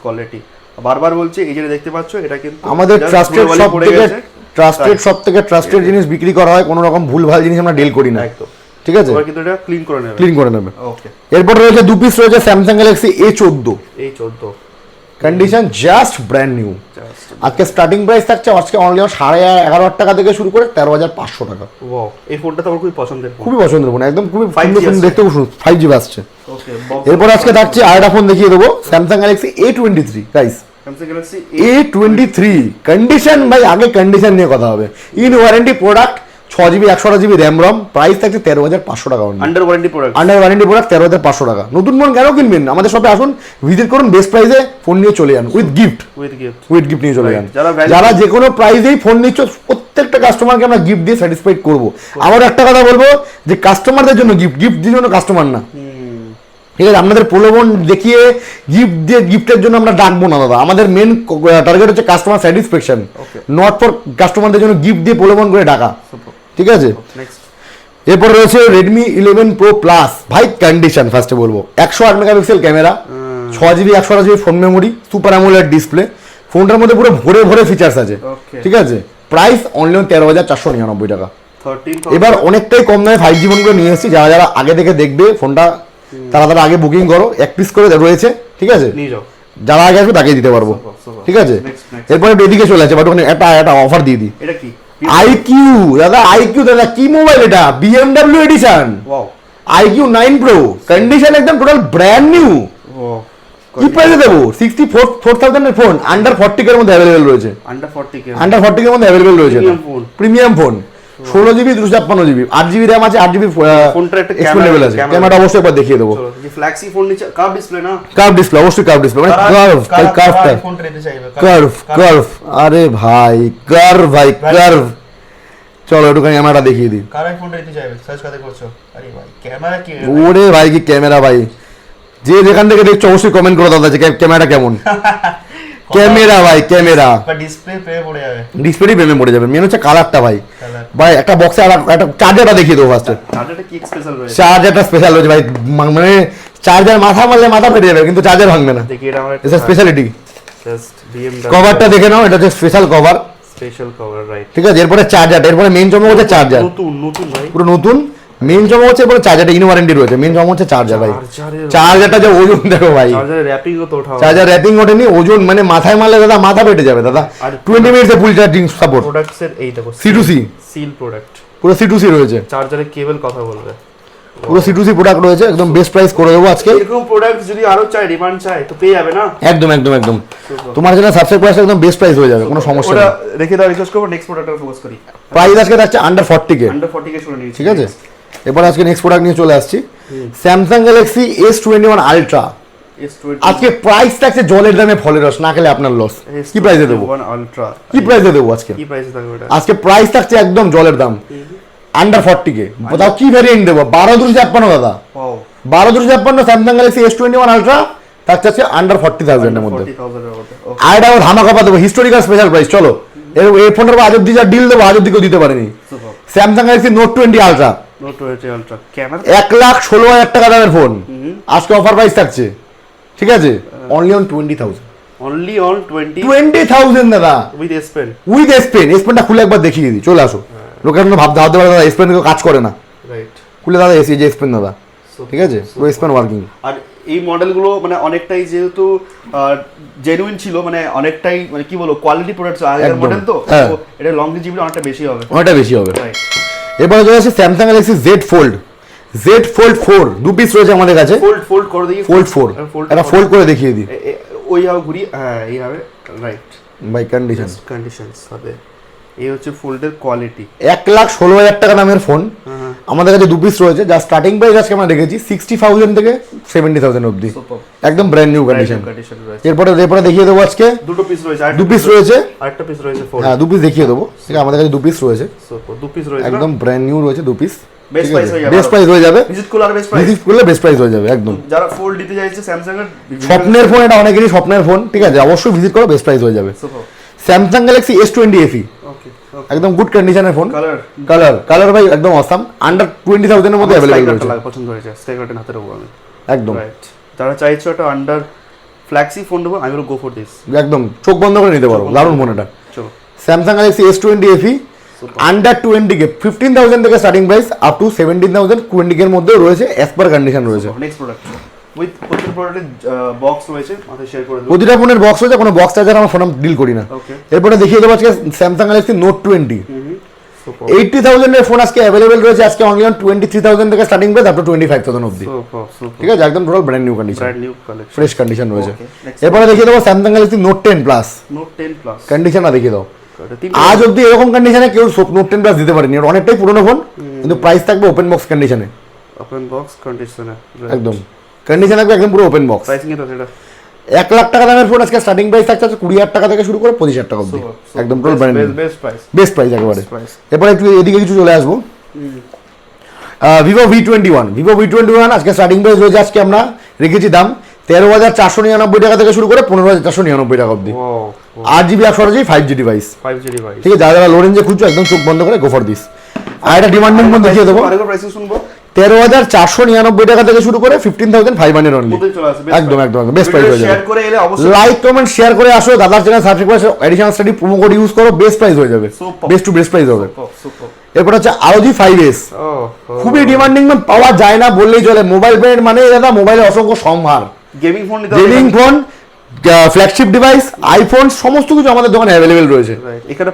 quality. বারবার বলছি, এই যে দেখতে পাচ্ছ এটা কিন্তু আমাদের সব থেকে ট্রাস্টেড জিনিস বিক্রি করা হয়, কোনো রকম ভুলভাল জিনিস আমরা ডিল করি না, একদম ঠিক আছে? তোমরা কিন্তু এটা ক্লিন করে নেবে। ওকে, এরপর রয়েছে 2 পিস রয়েছে Samsung Galaxy A14। Condition just brand new. আজকে স্টার্টিং প্রাইস থাকছে আজকে অনলি 11,500 টাকা থেকে শুরু করে 13,500 টাকা। ওয়াও, এই ফোনটা তো আমার খুবই পছন্দের ফোন। খুবই পছন্দের ফোন, একদম খুবই 5G সুন্দর, দেখতে খুব সুন্দর, 5G আসছে। ওকে, এরপর আজকে থাকছে আরেকটা ফোন দেখিয়ে দেবো, Samsung Galaxy A23 guys. Samsung Galaxy A23 condition ভাই, আগে কন্ডিশন নিয়ে কথা হবে। In warranty product, 6GB 128GB RAM ROM, price থাকছে 13,500 টাকা। আন্ডার ওয়ারেন্টি প্রোডাক্ট 13,500 টাকা। নতুন ফোন কেন কিনবেন? আমাদের শপে আসুন, ভিজিট করুন, বেস্ট প্রাইসে ফোন নিয়ে চলে যান, উইথ গিফট নিয়ে চলে যান। যারা যে কোনো প্রাইসেই ফোন নিচ্ছ, প্রত্যেকটা কাস্টমারকে আমরা গিফট দিয়ে স্যাটিসফাইড করবো। আবার একটা কথা বলবো যে কাস্টমারদের জন্য গিফট দিয়ে জন্য কাস্টমার না, ঠিক আছে? আপনাদের প্রলোভন দেখিয়ে গিফটের জন্য আমরা ডাকবো না দাদা। আমাদের মেন টার্গেট হচ্ছে কাস্টমার স্যাটিসফ্যাকশন, নট ফর কাস্টমারদের জন্য গিফট দিয়ে প্রলোভন করে ডাকা, ঠিক আছে? এরপর রয়েছে Redmi 11 Pro Plus। ভাই কন্ডিশন ফার্স্টে বলবো, 108 megapixel camera, 6GB 128GB phone memory, super AMOLED display. ফোনটার মধ্যে পুরো ভরে ভরে ফিচার্স আছে, ঠিক আছে? প্রাইস অনলি 13,499 টাকা। এবার অনেকটাই কম দামে 5G ফোনগুলো নিয়ে এসেছি। যারা যারা আগে থেকে দেখবে ফোনটা, তারা আগে বুকিং করো, 1 পিস করে রয়েছে, ঠিক আছে? যারা আগে আসবে তাকে দিতে পারবো, ঠিক আছে? এরপরে এদিকে চলে আসে, বাট ওখানে একটা অফার দিয়ে দিই। এটা কি? IQ দাদা, কি মোবাইল এটা? BMW এডিশন, IQ 9 Pro, কন্ডিশন একদম টোটাল ব্র্যান্ড নিউ। কি প্রাইসে দেবো? 64,000 এর ফোন, আন্ডার 40K এর মধ্যে অ্যাভেলেবেল রয়েছে। আন্ডার 40K এর মধ্যে অ্যাভেলেবেল রয়েছে, premium phone. 16GB 256GB, 8GB RAM আছে, 8GB এক্সপেন্ডেবল আছে। ক্যামেরা অবশ্যই একবার দেখিয়ে দেবো। ফ্ল্যাক্সি ফোন নিচে কার্ভ ডিসপ্লে না? কার্ভ ডিসপ্লে, অবশ্যই কার্ভ ডিসপ্লে, মানে কার্ভ। আরে ভাই কার্ভ, চলো একটু ক্যামেরাটা দেখিয়ে দিই। কার ফোনটা নিতে চাইবে? সার্চ করতে করছো? আরে ভাই ক্যামেরা কি? ওরে ভাই কি ক্যামেরা ভাই! যে যেখান থেকে দেখছো অবশ্যই কমেন্ট করো দাদা যে ক্যামেরা কেমন। ক্যামেরা ভাই, ক্যামেরা ডিসপ্লে প্রেমে পড়ে যাবে, ডিসপ্লেই প্রেমে পড়ে যাবে। মেন হচ্ছে কালারটা ভাই। ভাই একটা বক্সে একটা চার্জারটা দেখিয়ে দেবো ফার্স্টে। চার্জারটা কি স্পেশাল রয়েছে? চার্জারটা স্পেশাল রয়েছে ভাই, মানে চার্জার মাথা মারলে মাথা ফেটে যাবে, কিন্তু চার্জার ভাঙবে না। দেখি এটা আমার এটা স্পেশালিটি। জাস্ট BMW কভারটা দেখে নাও, এটা হচ্ছে স্পেশাল কভার, রাইট? ঠিক আছে? এরপরে চার্জার, এরপরে মেইন চমক হচ্ছে চার্জার, নতুন ভাই, পুরো নতুন। মেইন চমক হচ্ছে এরপরে চার্জারটা ইন ওয়ারেন্টি রয়েছে। মেইন চমক হচ্ছে চার্জার ভাই। চার্জারটা যে ওজন দেখো ভাই, চার্জার র‍্যাপিং তো ওঠাও, চার্জার র‍্যাপিং ওঠেনি, ওজন মানে মাথায় মারলে দাদা মাথা ফেটে যাবে দাদা। 20 মিনিটসে ফুল চার্জিং সাপোর্ট। প্রোডাক্টসের এই দেখো C2C সিল প্রোডাক্ট, পুরো C2C রয়েছে। চার্জারের কেবল কথা বলবে, পুরো C2C প্রোডাক্ট রয়েছে, একদম বেস্ট প্রাইস করে দেবো আজকে। এরকম প্রোডাক্ট যদি আরো চাই, ডিমান্ড চাই, তো পেয়ে যাবে না? একদম তোমার জন্য সাবস্ক্রাইব প্রাইস একদম বেস্ট প্রাইস হয়ে যাবে, কোনো সমস্যা নেই। রেখে দাও, রিকোয়েস্ট করব। নেক্সট প্রোডাক্টে ফোকাস করি। প্রাইস আজকে থাকছে আন্ডার 40K, শুনে নিয়েছি, ঠিক আছে? এবার আজকে নেক্সট প্রোডাক্ট নিয়ে চলে আসছি, স্যামসাং গ্যালাক্সি S21 আলট্রা। আজকে প্রাইস থাকছে জলের দামে ফলের রস, না খেলে আপনার লস। কি প্রাইসে দেবো? কি প্রাইসে দেবো আজকে? কি প্রাইসে থাকবে এটা? আজকে প্রাইস থাকছে একদম জলের দাম, আন্ডার 40K। তাও কি ভ্যারিয়েন্ট দেবো? 12,256 দাদা, 12,256 স্যামসাং গ্যালাক্সি S21 আলট্রা থাকছে আজকে আন্ডার 40,000 এর মধ্যে। আর এটা ধামাকা দেবো, হিস্টোরিক্যাল স্পেশাল প্রাইস। চলো এই ফোনটার আজ অব্দি যা ডিল দেবো, আজ অব্দি কেউ দিতে পারেনি। স্যামসাং গ্যালাক্সি নোট 20 আলট্রা, 1,16,000 টাকা দামের ফোন, আজকে অফার প্রাইস থাকছে, ঠিক আছে? অনলি অন 20,000 দাদা, উইথ এস পেন। এস পেনটা খুলে একবার দেখিয়ে দিই, চলে আসো। লোকে ভাবতে পারে দাদা এস পেন কাজ করে না, খুলে দাদা এসি যে এস পেন দাদা, ঠিক আছে? পুরো এস পেন ওয়ার্কিং। আর এই মডেলগুলো মানে অনেকটাই যেহেতু জেনুইন ছিল, মানে অনেকটাই মানে কি বলবো, কোয়ালিটি প্রোডাক্ট আগের মডেল, তো এটা লংজিভিটি অনেকটা বেশি হবে। এবার চলে আসছে Samsung Galaxy Z Fold। Z fold 4 দু পিস রয়েছে আমাদের কাছে। ফোল্ড করে দিই, ফোল্ড 4 এটা ফোল্ড করে দেখিয়ে দিই ওইভাবে ঘুরি, হ্যাঁ এইভাবে, রাইট। বাই কন্ডিশনস হবে, এই হচ্ছে ফোল্ডের কোয়ালিটি। 1,16,000 টাকা দামের ফোন হ্যাঁ, আমাদের কাছে দু পিস রয়েছে, যা স্টার্টিং প্রাইস আজকে আমরা রেখেছি 60,000 থেকে 70,000 অবধি, একদম ব্র্যান্ড নিউ কন্ডিশন। এরপরে দেখিয়ে দেবো আজকে দুটো পিস রয়েছে, দু পিস রয়েছে, আরেকটা পিস রয়েছে ফোল্ড। হ্যাঁ দু পিস দেখিয়ে দেবো, ঠিক আছে। আমাদের কাছে দু পিস রয়েছে, দু পিস রয়েছে, একদম ব্র্যান্ড নিউ রয়েছে দু পিস, বেস্ট প্রাইস হয়ে যাবে, বেস্ট প্রাইস হয়ে যাবে, ভিজিট করলে আর বেস্ট প্রাইস, ভিজিট করলে বেস্ট প্রাইস হয়ে যাবে একদম। যারা ফোল্ড দিতে চাইছে স্যামসাং এর স্বপ্নের ফোন, এটা অনেকেরই স্বপ্নের ফোন, ঠিক আছে, অবশ্যই ভিজিট করো, বেস্ট প্রাইস হয়ে যাবে। স্যামসাং গ্যালাক্সি S20 FE, ওকে একদম গুড কন্ডিশনের ফোন। কালার কালার ভাই একদম অসাম, আন্ডার 20,000 এর মধ্যে अवेलेबल রয়েছে, পছন্দ হয়েছে, স্টেকারটেন হাতে রাখবো আমি একদম। রাইট, যারা চাইছো একটা আন্ডার ফ্ল্যাগশিপ ফোন দেবো, I will go for this, একদম চোখ বন্ধ করে নিতে পারো, দারুণ ফোন এটা। চলো Samsung Galaxy S20 FE under 20K 15,000 থেকে starting price up to 17,000 20K এর মধ্যে রয়েছে, অ্যাজ পার কন্ডিশন রয়েছে। নেক্সট প্রোডাক্ট উইথ প্রত্যেক প্রোডাক্টের বক্স রয়েছে, আমাদের শেয়ার করে দেবো। প্রতিটা ফোনের বক্স রয়েছে, কোনো বক্স চার্জার আমরা ফোন ডিল করি না। ওকে, এরপরে দেখিয়ে দেবো আজকে স্যামসাং গ্যালাক্সি নোট 20 80,000 এর ফোন আজকে অ্যাভেলেবেল রয়েছে, আজকে অনলি অন 23,000 থেকে স্টার্টিং প্রাইস আপ টু 25,000 অবধি, ঠিক আছে, একদম total brand new condition, brand new collection, fresh condition রয়েছে। next এরপরে দেখিয়ে দেবো Samsung Galaxy note 10 plus note 10 plus কন্ডিশনটা দেখিয়ে দাও। আজ অবধি এরকম কন্ডিশনে কেউ নোট 10 প্লাস দিতে পারেনি, এটা অনেকটাই পুরনো ফোন, কিন্তু প্রাইস থাকবে ওপেন বক্স কন্ডিশনে, ওপেন বক্স কন্ডিশনে, একদম কন্ডিশন থাকবে একদম পুরো ওপেন বক্স। প্রাইসিং কত এটা? 1,00,000 টাকা দামের ফোন আজকে স্টার্টিং প্রাইস থাকছে 20,000 টাকা থেকে শুরু করে 25,000 টাকা অবধি, একদম total brand new, best price, best price একেবারে। এরপরে একটু এদিকে কিছু চলে আসবো, ভিভো V21 আজকে স্টার্টিং প্রাইস রয়েছে, আজকে আমরা রেখেছি দাম 13,499 টাকা থেকে শুরু করে 15,499 টাকা অবধি, 8GB 128GB 5G device, 5G device, ঠিক আছে। যারা লো রেঞ্জে খুঁজছো একদম চোখ বন্ধ করে গো ফর দিস। আর এটা ডিমান্ডিং ফোন দেখিয়ে দেবো, আরেকবার প্রাইসিং শুনবো, 13,499 টাকা থেকে শুরু করে 15,500 অনলি, একদম বেস্ট প্রাইস হয়ে যাবে। শেয়ার করে এলে অবশ্যই লাইক কমেন্ট শেয়ার করে আসো, দাদার চ্যানেল সাবস্ক্রাইব করে additional study promo code use করো, বেস্ট প্রাইস হয়ে যাবে, বেস্ট টু বেস্ট প্রাইস হবে। এরপর হচ্ছে ROG 5S, খুবই ডিমান্ডিং, পাওয়া যায় না বললেই চলে। মোবাইল ব্র্যান্ড মানে দাদা মোবাইলের অসংখ্য সম্ভার, gaming phone gaming phone, flagship device, iPhone সমস্ত কিছু আমাদের দোকানে অ্যাভেলেবেল রয়েছে, এখানে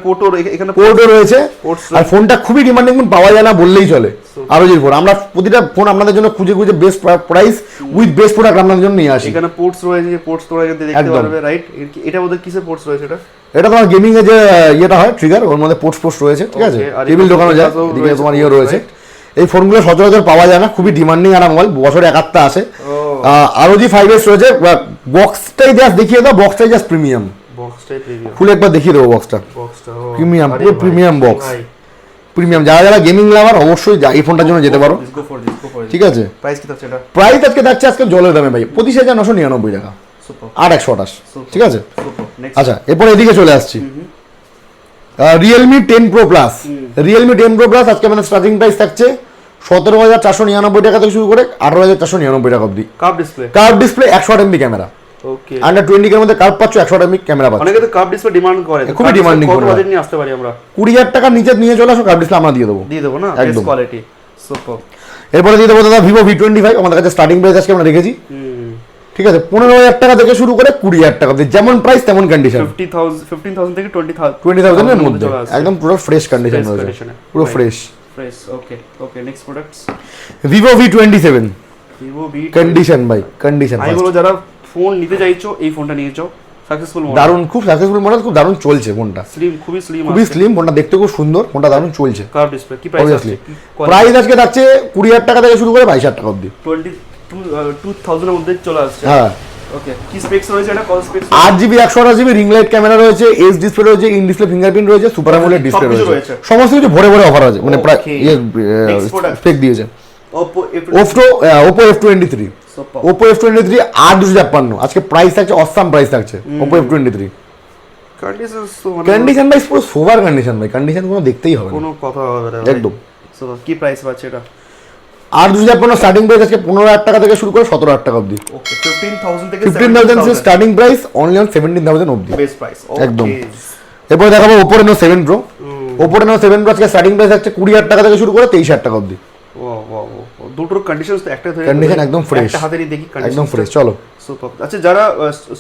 এখানে পোর্টও রয়েছে, আর ফোনটা খুবই ডিমান্ডিং ফোন, পাওয়া যায় না বললেই চলে। ROG ফোন আমরা প্রতিটা ফোন আপনাদের জন্য খুঁজে best price with best product আপনাদের জন্য নিয়ে আসি। এখানে পোর্টস রয়েছে, যে পোর্টস তোমরা দেখতে পারবে, রাইট। এটা ওদের কিসের পোর্টস রয়েছে? এটা তোমার গেমিং এর যে ইয়েটা হয় ট্রিগার, ওর মধ্যে পোর্টস রয়েছে, ঠিক আছে, টেবিল দোকানে যায়, এদিকে তোমার ইয়ে রয়েছে। এই ফোনগুলো সচরাচর পাওয়া যায় না, খুবই ডিমান্ডিং আর মোবাইল, বছরে একাত্তা আসে। ROG 5S রয়েছে, বক্সটাই জাস্ট দেখিয়ে দাও, বক্সটাই জাস্ট প্রিমিয়াম, খুলে একবার দেখিয়ে দেবো বক্সটা, প্রিমিয়াম, পুরো প্রিমিয়াম বক্স, প্রিমিয়াম। যারা গেমিং লাভার অবশ্যই এই ফোনটার জন্য যেতে পারো, ঠিক আছে। প্রাইস কি থাকছে এটা? প্রাইস আজকে থাকছে আজকে জলের দামে ভাই 25,999 টাকা, 8,128, ঠিক আছে। আচ্ছা এরপর এদিকে চলে আসছি, Realme 10 Pro Plus, Realme 10 Pro Plus আজকে আমাদের স্টার্টিং প্রাইস থাকছে 17,499 টাকা থেকে শুরু করে 18,499 টাকা অবধি। কার্ভ ডিসপ্লে 108 MB ক্যামেরা, ওকে, আন্ডার 20K এর মধ্যে কার্ভ পাচ্ছ, 108 MB ক্যামেরা পাচ্ছ। অনেকে তো কার্ভ ডিসপ্লে ডিমান্ড করে, খুবই ডিমান্ডিং, কত বাজেট নিয়ে আসতে পারি আমরা? 20,000 টাকার নিচে নিয়ে চলে আসো, কার্ভ ডিসপ্লে আমরা দিয়ে দেবো না, বেস্ট কোয়ালিটি, সুপার। এরপরে দিয়ে দেবো দাদা Vivo V25, আমাদের কাছে স্টার্টিং প্রাইস আজকে আমরা রেখেছি, ঠিক আছে, 15,000 টাকা থেকে শুরু করে 20,000 টাকা অবধি, যেমন প্রাইস তেমন কন্ডিশন, 15,000 থেকে 20,000 এর মধ্যে, একদম পুরো ফ্রেশ কন্ডিশন রয়েছে, পুরো fresh. Okay, next products Vivo V27 Vivo V condition ভাই, কন্ডিশন আমি বলবো যারা ফোন নিতে চাইছো এই ফোনটা নিয়ে যাও, সাকসেসফুল মডেল, দারুণ, খুব সাকসেসফুল মডেল, খুব দারুণ চলছে ফোনটা, খুবই স্লিম ফোনটা, দেখতে খুব সুন্দর, ফোনটা দারুণ চলছে। কার্ভ ডিসপ্লে, কি প্রাইস আছে? প্রাইস আজকে থাকছে 20,000 টাকা থেকে শুরু করে 22,000 টাকা অবধি, 22,000 এর মধ্যে চলে আসছে। হ্যাঁ, ওকে, কি স্পেকস রয়েছে? এটা কত specs? 8GB 128GB ring light camera রয়েছে, এজ ডিসপ্লে রয়েছে, ইন ডিসপ্লে ফিঙ্গারপ্রিন্ট রয়েছে, সুপার অ্যামোলেড ডিসপ্লে রয়েছে, সমস্ত কিছু ভরে অফার আছে, মানে প্রায় স্পেক দিয়েছে। Oppo F23, Oppo F23 8,256, আজকে প্রাইস থাকছে অসাম প্রাইস থাকছে Oppo F23। কন্ডিশন ভাই পুরো সোভার কন্ডিশন ভাই, কন্ডিশন কোনো দেখতেই হবে, কোনো কথা হবে না একদম। কি প্রাইস পাচ্ছে এটা? 8,256 স্টার্টিং প্রাইস আজকে 15,000 টাকা থেকে শুরু করে 17,000 টাকা অবধি। ওকে, 15,000 থেকে 15,000 স্টার্টিং প্রাইস, অনলি অন 17,000 অবধি, বেস্ট প্রাইস, একদম। এরপর দেখাবো Oppo Reno 7 Pro, Oppo Reno 7 Pro আজকে স্টার্টিং প্রাইস আছে 20,000 টাকা থেকে শুরু করে 23,000 টাকা অবধি, ও দুটোর কন্ডিশনস তো একটা ধরে কন্ডিশন একদম ফ্রেশ, একটা হাতেরই দেখি একদম ফ্রেশ। চলো সুপার। আচ্ছা যারা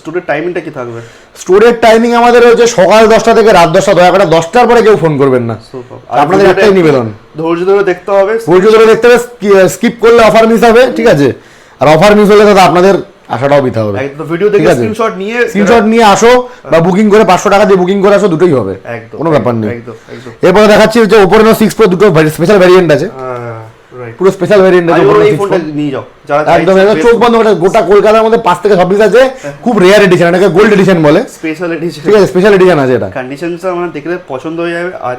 স্টুডেন্ট টাইমিংটা কি থাকবে? স্টোরের টাইমিং আমাদের হচ্ছে সকাল 10টা থেকে রাত 10টা, দয়া করে 10টার পরে কেউ ফোন করবেন না। সুপার। আপনাদের একটাই নিবেদন, ধৈর্য ধরে দেখতে হবে, ধৈর্য ধরে দেখতে হবে, স্কিপ করলে অফার মিস হবে, ঠিক আছে? আর অফার মিস হলে দাদা আপনাদের আশাটাও বিতা হবে। একদম ভিডিও দেখে স্ক্রিনশট নিয়ে আসো বা বুকিং করে 500 টাকা দিয়ে বুকিং করে আসো, দুটোই হবে, একদম কোনো ব্যাপার নেই। একদম একদম। এরপরে দেখাচ্ছি যে Oppo Reno 6 Pro, দুটো স্পেশাল ভ্যারিয়েন্ট আছে, রাইট। পুরো স্পেশাল ভ্যারিয়েন্ট আছে। এই Oppo Reno 6 ফোনটা Pro নিয়ে যাও যারা একদম একদম চোখ বন্ধ করে, গোটা কলকাতার মধ্যে 5 থেকে 6 পিস আছে, খুব রেয়ার এডিশন, এটাকে গোল্ড এডিশন বলে, স্পেশাল এডিশন। ঠিক আছে? স্পেশাল এডিশন আছে এটা। কন্ডিশনটা মানে দেখলে পছন্দ হয়ে যাবে, আর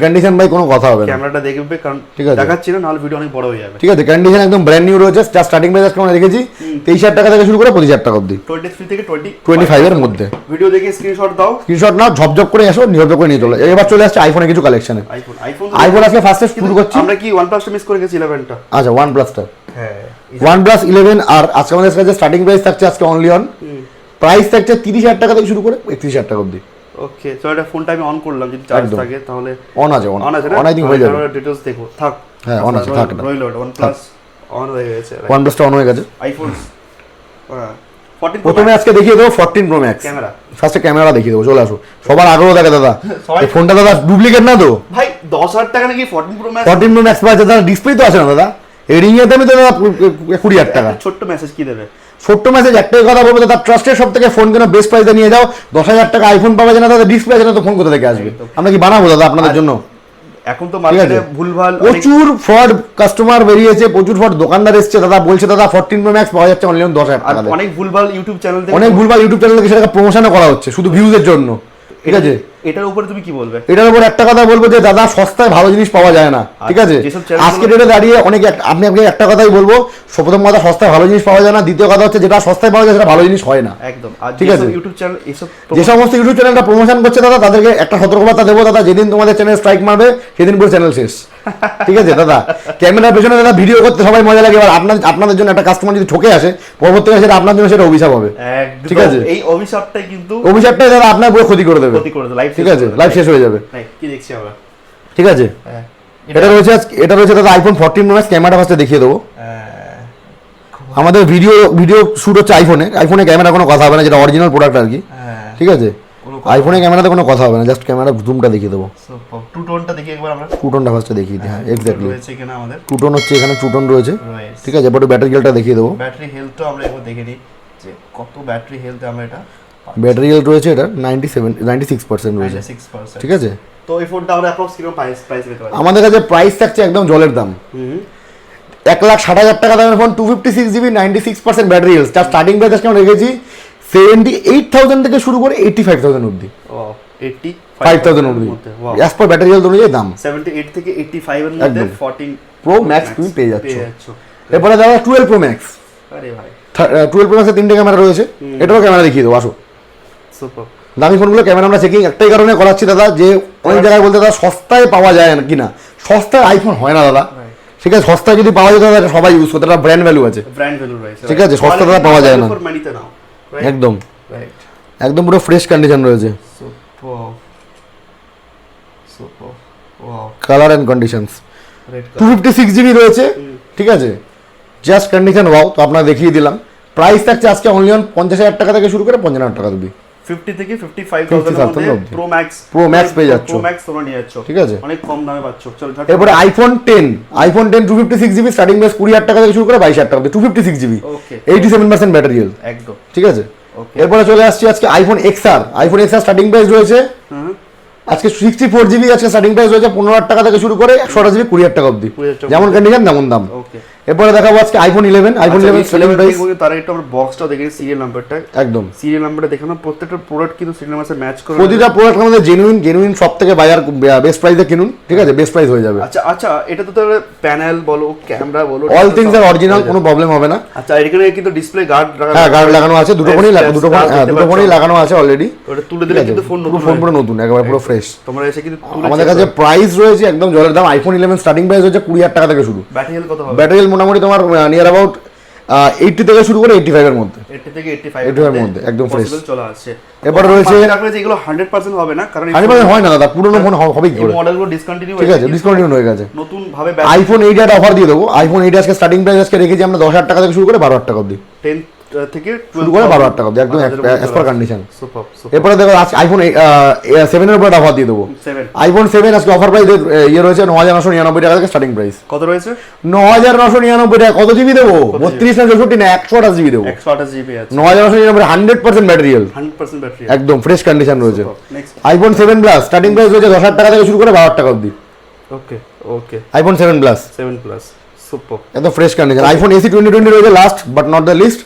কন্ডিশন ভাই কোনো কথা হবে না, ক্যামেরাটা দেখবে, কারণ ঠিক আছে। দেখাচ্ছি না নাহলে ভিডিও অনেক বড় হয়ে যাবে। ঠিক আছে, কন্ডিশন একদম ব্র্যান্ড নিউ রয়েছে। যা স্টার্টিং প্রাইস আজকে আমরা রেখেছি 23,000 টাকা থেকে শুরু করে 25,000 টাকা অবধি, 23 থেকে 25 এর মধ্যে। ভিডিও দেখে স্ক্রিনশট দাও, স্ক্রিনশট নাও, ঝপঝপ করে আসো, নির্ভর করে নিয়ে চলে। এবার চলে আসছে আইফোনে কিছু কালেকশনে। আইফোন আজকে ফার্স্টে শুরু করছি। আমরা কি OnePlus টা মিস করে গেছি 11টা। আচ্ছা OnePlus-টা, হ্যাঁ OnePlus 11 আর আজকে আমাদের কাছে স্টার্টিং প্রাইস থাকছে আজকে অনলি অন প্রাইস থাকছে 30,000 টাকা থেকে শুরু করে 31,000 টাকা অবধি। ওকে, তো এটা ফোনটা আমি অন করলাম, যদি চার্জ একদম। থাকে তাহলে অন আছে, অন আছে না? অন আই থিং হয়ে যাবে। ডিটেইলস দেখো, থাক। হ্যাঁ অন আছে, থাক এটা। রইল OnePlus অন হয়ে গেছে, OnePlus-টা অন হয়ে গেছে। আইফোন 14 প্রথমে আজকে দেখিয়ে দেবো 14 Pro Max। ক্যামেরা, ফার্স্টে ক্যামেরা দেখিয়ে দেবো, চলে আসো। সবার আগ্রহ থাকে দাদা, সবাই- এই ফোনটা দাদা ডুপ্লিকেট না তো? ভাই 10,000 টাকা নাকি 14 Pro Max? 14 Pro Max পাচ্ছে দাদা, ডিসপ্লে তো আছে না দাদা, এই রিং এর দামই তো দাদা 20,000 টাকা। একটা ছোট্ট মেসেজ কি দেবে? ছোট্ট মেসেজ একটাই কথা বলবো দাদা, ট্রাস্টের সব থেকে ফোন কেন বেস্ট প্রাইসে নিয়ে যাও। 10,000 টাকা আইফোন পাওয়া যায় না দাদা, ডিসপ্লে আছে না তো ফোন কোথা থেকে আসবে? একদম। আমরা কি বানাবো দাদা আপনাদের জন্য? এখন তো মার্কেটে আছে। ভুলভাল অনেক, প্রচুর ফ্রড কাস্টমার বেরিয়েছে, প্রচুর ফ্রড দোকানদার এসছে দাদা, বলছে দাদা 14 Pro Max পাওয়া যাচ্ছে অনলি 10,000 আর টাকা দিয়ে। অনেক ভুলভাল ইউটিউব চ্যানেল থেকে, অনেক ভুলভাল ইউটিউব চ্যানেল থেকে সেটাকে প্রমোশনও করা হচ্ছে শুধু ভিউজের জন্য, ঠিক আছে? এটার উপরে তুমি কি বলবে? এটার উপর একটা কথা বলবো যে দাদা সস্তায় ভালো জিনিস পাওয়া যায় না, ঠিক আছে? যেসব channel আজকে ডেটে দাঁড়িয়ে অনেক আপনি একটা কথাই বলবো, প্রথম কথা সস্তায় ভালো জিনিস পাওয়া যায় না, দ্বিতীয় কথা হচ্ছে যেটা সস্তায় পাওয়া যায় সেটা ভালো জিনিস হয় না, একদম। আর ঠিক আছে? যেসব ইউটিউব চ্যানেল এসব যে সমস্ত ইউটিউব চ্যানেলটা প্রমোশন করছে দাদা, তাদেরকে একটা সতর্কবার্তা দেবো দাদা, যেদিন তোমাদের চ্যানেল স্ট্রাইক মারবে সেদিন পুরো চ্যানেল শেষ, ঠিক আছে দাদা? ক্যামেরার পেছনে দাদা ভিডিও করতে সবাই মজা লাগে, এবার আপনাদের জন্য একটা কাস্টমার যদি ঠকে আসে পরবর্তীকালে সেটা আপনার জন্য সেটা অভিশাপ হবে, একদম। ঠিক আছে? এই অভিশাপটাই কিন্তু অভিশাপটাই দাদা আপনার পুরো ক্ষতি করে দেবে, ক্ষতি করে দেবে, লাইফ ঠিক আছে? লাইফ শেষ হয়ে যাবে, কি দেখছি আমরা? ঠিক আছে? হ্যাঁ এটা রয়েছে দাদা আইফোন 14 Pro Max। ক্যামেরা ফার্স্টে দেখিয়ে দেবো। আমাদের ভিডিও শুট হচ্ছে আইফোনে ক্যামেরা কোনো কথা হবে না, যেটা অরিজিনাল প্রোডাক্ট আর কি, ঠিক আছে? আইফোনে ক্যামেরাতে কোনো কথা হবে না, জাস্ট ক্যামেরা জুমটা দেখিয়ে দেবো। টু টোনটা দেখি একবার আমরা। টু টোনটা ফার্স্টে দেখিয়ে দিই, হ্যাঁ এক্স্যাক্টলি রয়েছে কিনা আমাদের টু টোন হচ্ছে, এখানে টু টোন রয়েছে, রয়েছে। ঠিক আছে? এবার ব্যাটারি হেলথটা দেখিয়ে দেবো। ব্যাটারি হেলথটা আমরা একবার দেখে নিই যে কত ব্যাটারি হেলথ আমরা এটা। ব্যাটারি হেলথ রয়েছে এটা 96% রয়েছে, 96%। ঠিক আছে? তো এই ফোনটা আমরা অ্যাপ্রক্স কিরকম প্রাইস পেতে পারি? আমাদের কাছে প্রাইস থাকছে একদম জলের দাম, 1,60,000 টাকা দামের ফোন, 256 GB 96% ব্যাটারি হেলথ। তার স্টার্টিং প্রাইস আজকে আমরা রেখেছি 78,000 থেকে শুরু করে 85,000 অবধি, ও 5,000 অবধি, অ্যাজ পার ব্যাটারি হেলথ অনুযায়ী দাম। 78 থেকে 85 এর মধ্যে একদম। 14 Pro Max তুমি পেয়ে যাচ্ছ। এরপরে দাদা 12 Pro Max। আরে ভাই 12 Pro Max এর 3টে ক্যামেরা রয়েছে, এটারও ক্যামেরা দেখিয়ে দেবো, আসো। সুপার। দামি ফোনগুলো ক্যামেরা আমরা চেকিং একটাই কারণে করাচ্ছি দাদা, যে অনেক জায়গায় বলতে দাদা সস্তায় পাওয়া যায় না কিনা, সস্তায় আইফোন হয় না দাদা, ঠিক আছে? সস্তায় যদি পাওয়া যায় দাদা এটা সবাই ইউজ করতে, একটা ব্র্যান্ড ভ্যালু আছে, ব্র্যান্ড ভ্যালু রয়েছে, ঠিক আছে? সস্তা দাদা পাওয়া যায় না, মানিতে নাও, একদম রাইট। একদম পুরো ফ্রেশ কন্ডিশন রয়েছে, super super wow, colour and conditions. Red 256 GB রয়েছে, ঠিক আছে? জাস্ট কন্ডিশন ওয়াও, তো আপনারা দেখিয়ে দিলাম। প্রাইস থাকছে আজকে অনলি অন 50,000 টাকা থেকে শুরু করে 50,000 টাকা অবধি, 50 থেকে 55,000 এর মধ্যে অবধি। প্রো ম্যাক্স পেয়ে যাচ্ছ, প্রো ম্যাক্স তোমরা নিয়ে যাচ্ছ, ঠিক আছে? অনেক কম দামে পাচ্ছ। চলো এরপরে আইফোন 10 256 GB স্টার্টিং প্রাইস 20,000 টাকা থেকে শুরু করে 22,000 টাকা অবধি, 256 GB, ওকে 87% ব্যাটারি হেলথ, একদম ঠিক আছে? ওকে। এরপরে চলে আসছি আজকে আইফোন XR স্টার্টিং প্রাইস রয়েছে হুম আজকে 64 GB, আজকে স্টার্টিং প্রাইস রয়েছে 15,000 টাকা থেকে শুরু করে 128 GB 20,000 টাকা অবধি, 20,000 টাকা। যেমন কন্ডিশন তেমন দাম। ওকে। এরপরে দেখাবো আজকে আইফোন 11 স্টার্টিং প্রাইস, তার একটু আমরা বক্সটা দেখে সিরিয়াল নাম্বারটা, একদম সিরিয়াল নাম্বারটা দেখে না, প্রত্যেকটা প্রোডাক্ট কিন্তু সিরিয়াল নাম্বার সাথে ম্যাচ করে। প্রতিটা প্রোডাক্ট আমাদের জেনুইন সব থেকে বাজার বেস্ট প্রাইসে কিনুন, ঠিক আছে? বেস্ট প্রাইস হয়ে যাবে। আচ্ছা আচ্ছা, এটা তো তাহলে প্যানেল বলো, ক্যামেরা বলো, অল থিংস আর অরিজিনাল, কোনো প্রবলেম হবে না। আচ্ছা এখানে কিন্তু ডিসপ্লে গার্ড হ্যাঁ গার্ড লাগানো আছে, দুটো ফোনই লাগানো আছে অলরেডি, ওটা তুলে দিলে কিন্তু ফোন পুরো ফোন পুরো নতুন, একেবারে পুরো ফ্রেশ। তোমরা এসে কিন্তু আমাদের কাছে প্রাইস রয়েছে একদম জলের দাম। আইফোন 11 স্টার্টিং প্রাইস হচ্ছে 20,000 টাকা থেকে শুরু। ব্যাটারি হেলথ কত হবে? ব্যাটারি হেলথ মোটামুটি তোমার নিয়ার অ্যাবাউট 80 থেকে শুরু করে 85 এর মধ্যে 80 থেকে 85 এর মধ্যে, একদম fresh। চলে আসছে। এরপরে রয়েছে যেগুলো 100% হবে না, কারণ 100% হয় না দাদা, পুরনো ফোন হবে কি এই করে, মডেলগুলো ডিসকন্টিনিউ ঠিক আছে, ডিসকাউন্ট হয়ে গেছে। নতুন ভাবে আইফোন 8 এর অফার দিয়ে দেবো। আইফোন 8 আজকে স্টার্টিং প্রাইস আজকে রেখেছি আমরা 10,000 টাকা থেকে শুরু করে 12,000 টাকা অবধি, 10 থেকে শুরু করে 12,000 টাকা অবধি, একদম অ্যাজ পার কন্ডিশন। সুপার এরপরে দেখো আজকে আইফোন 7 এর উপর অফার দিয়ে দেবো। 7 আইফোন 7 আজকে অফার প্রাইস ইয়ে রয়েছে 9,999 টাকা থেকে স্টার্টিং প্রাইস। কত রয়েছে? 9,999 টাকা। কত জিবি দেবো? 32 না 64 না 128 জিবি দেবো। 128 জিবি আছে, 9,999 100% ব্যাটারিয়াল, 100% ব্যাটারি, একদম ফ্রেশ কন্ডিশন রয়েছে। Next iPhone 7 plus starting price রয়েছে 10,000 টাকা থেকে শুরু করে 12,000 টাকা অবধি। Okay okay iPhone 7 plus 7 plus super. একদম ফ্রেশ কন্ডিশন। আইফোন এসি 2020 রয়েছে last but not the least.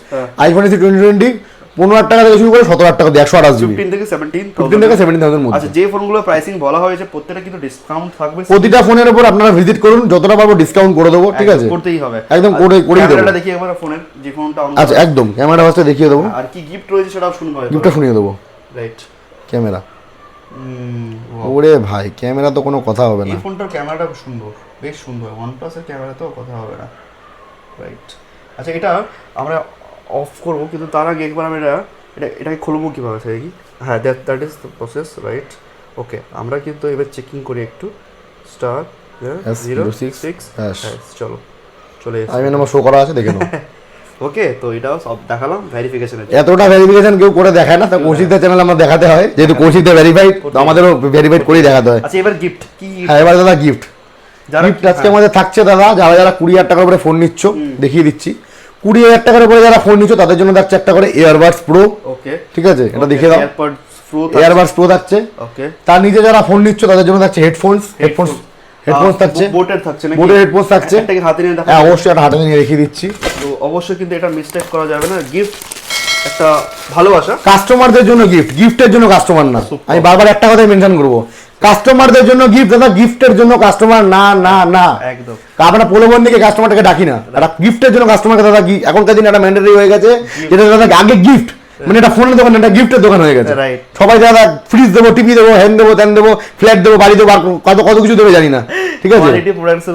IPhone SE 2020 15,000 টাকা থেকে শুরু করে 17,000 টাকা অবধি, 128 জিবি, 15 থেকে 17,000 15 থেকে 17,000 মধ্যে। আচ্ছা, যে ফোনগুলো প্রাইসিং বলা হয়েছে প্রত্যেকটা কিন্তু ডিসকাউন্ট থাকবে, প্রতিটা ফোনের উপর আপনারা ভিজিট করুন, যতটা পারবো ডিসকাউন্ট করে দেবো, ঠিক আছে, করতেই হবে, একদম করেই দেবো। ক্যামেরাটা দেখি একবার ফোনের, যে ফোনটা অন আচ্ছা একদম ক্যামেরা ফার্স্টে দেখিয়ে দেবো, আর কি গিফট রয়েছে সেটাও শুনবো, গিফটটা শুনিয়ে দেবো। রাইট, ক্যামেরা, ওরে ভাই ক্যামেরা তো কোনো কথা হবে না। এই ফোনটার ক্যামেরাটা সুন্দর, বেশ সুন্দর, OnePlus এর ক্যামেরা তো কথা হবে না। রাইট, আচ্ছা এটা আমরা অফ করব, কিন্তু তার আগে একবার আমি এটাকে খুলবো কিভাবে, সেটা কি? হ্যাঁ, that is the process, right. Okay, আমরা কিন্তু এবার চেকিং করি একটু, স্টার 066 চলো চলে এসেছে, আমি নাম্বার শো করা আছে, দেখে নাও। ওকে, তো এটাও সব দেখালাম ভেরিফিকেশনের। এতটা ভেরিফিকেশন কেউ করে দেখায় না, তা কৌশিকদের চ্যানেল আমরা দেখাতে হয়, যেহেতু কৌশিকদের ভেরিফাইড, তো আমাদেরও ভেরিফাইড করেই দেখাতে হয়। আচ্ছা, এবার গিফট কি? হ্যাঁ, এবার দাদা গিফট, যারা গিফট আজকে আমাদের থাকছে দাদা, যারা যারা 20,000 টাকার উপরে ফোন নিচ্ছ, দেখিয়ে দিচ্ছি, 20,000 টাকার উপরে যারা ফোন নিচ্ছ তাদের জন্য থাকছে একটা করে এয়ারবাডস প্রো, ওকে, ঠিক আছে, এটা দেখিয়ে দাও। এয়ারবাডস প্রো থাকছে। ওকে, তার নিচে যারা ফোন নিচ্ছ তাদের জন্য থাকছে হেডফোনস থাকছে, বোটের থাকছে নাকি? বোটের হেডফোনস থাকছে। এটাকে হাতে নিয়ে দেখা, হ্যাঁ অবশ্যই একটা হাতে নিয়ে রেখে দিচ্ছি। তো অবশ্যই কিন্তু এটা মিস্টেক করা যাবে না, গিফট একটা ভালোবাসা, কাস্টমারদের জন্য গিফট, গিফটের জন্য কাস্টমার না। আমি বারবার একটা কথাই মেনশন করবো, কাস্টমারদের জন্য গিফট দাদা, গিফটের জন্য কাস্টমার না, না না, একদম। আমরা প্রলোভনদিকে কাস্টমারটাকে ডাকি না, একটা গিফটের জন্য কাস্টমারকে দাদা, এখনকার দিনে একটা ম্যান্ডেটরি হয়ে গেছে, যেটা দাদা আগে গিফট মানে এটা ফোনের দোকান, এটা গিফটের দোকান হয়ে গেছে। সবাই দাদা ফ্রিজ দেবো, টিভি দেবো, হ্যান দেবো, ত্যান দেবো, ফ্ল্যাট দেবো, বাড়ি দেবো, আর কত কত কিছু দেবে জানি না, ঠিক আছে।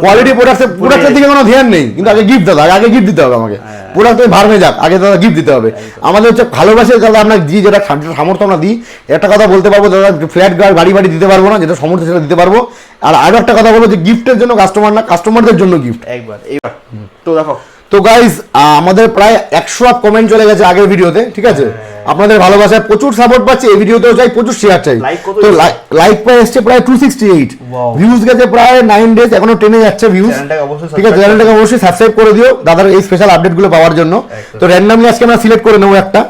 কোয়ালিটি প্রোডাক্টের দিকে কোনো ধ্যান নেই, কিন্তু আগে গিফট দাদা, আগে গিফট দিতে হবে আমাকে, প্রোডাক্ট ভার হয়ে যাক, আগে দাদা গিফট দিতে হবে। আমাদের হচ্ছে ভালোবাসে দাদা, আমরা দিই যেটা সামর্থ্য আমরা দিই। একটা কথা বলতে পারবো দাদা, ফ্ল্যাট বাড়ি বাড়ি দিতে পারবো না, যেটা সামর্থ্য সেটা দিতে পারবো। আর আরো একটা কথা বলবো যে গিফটের জন্য কাস্টমার না, কাস্টমারদের জন্য গিফট একবার। এবার তো দেখো, তো গাইজ আমাদের প্রায় 100 আপ কমেন্ট চলে গেছে আগের ভিডিওতে, ঠিক আছে। আপনাদের ভালোবাসায় প্রচুর সাপোর্ট পাচ্ছি, এই ভিডিওতেও চাই প্রচুর শেয়ার চাই। তো লাইক প্রায় এসছে প্রায় 268, ভিউজ গেছে প্রায় 9 ডেজ, এখনো 10 এ যাচ্ছে ভিউজ, ঠিক আছে। চ্যানেলটাকে অবশ্যই সাবস্ক্রাইব করে দিও দাদার এই স্পেশাল আপডেটগুলো পাওয়ার জন্য। তো র্যান্ডমলি আজকে আমরা সিলেক্ট করে নেবো একটা,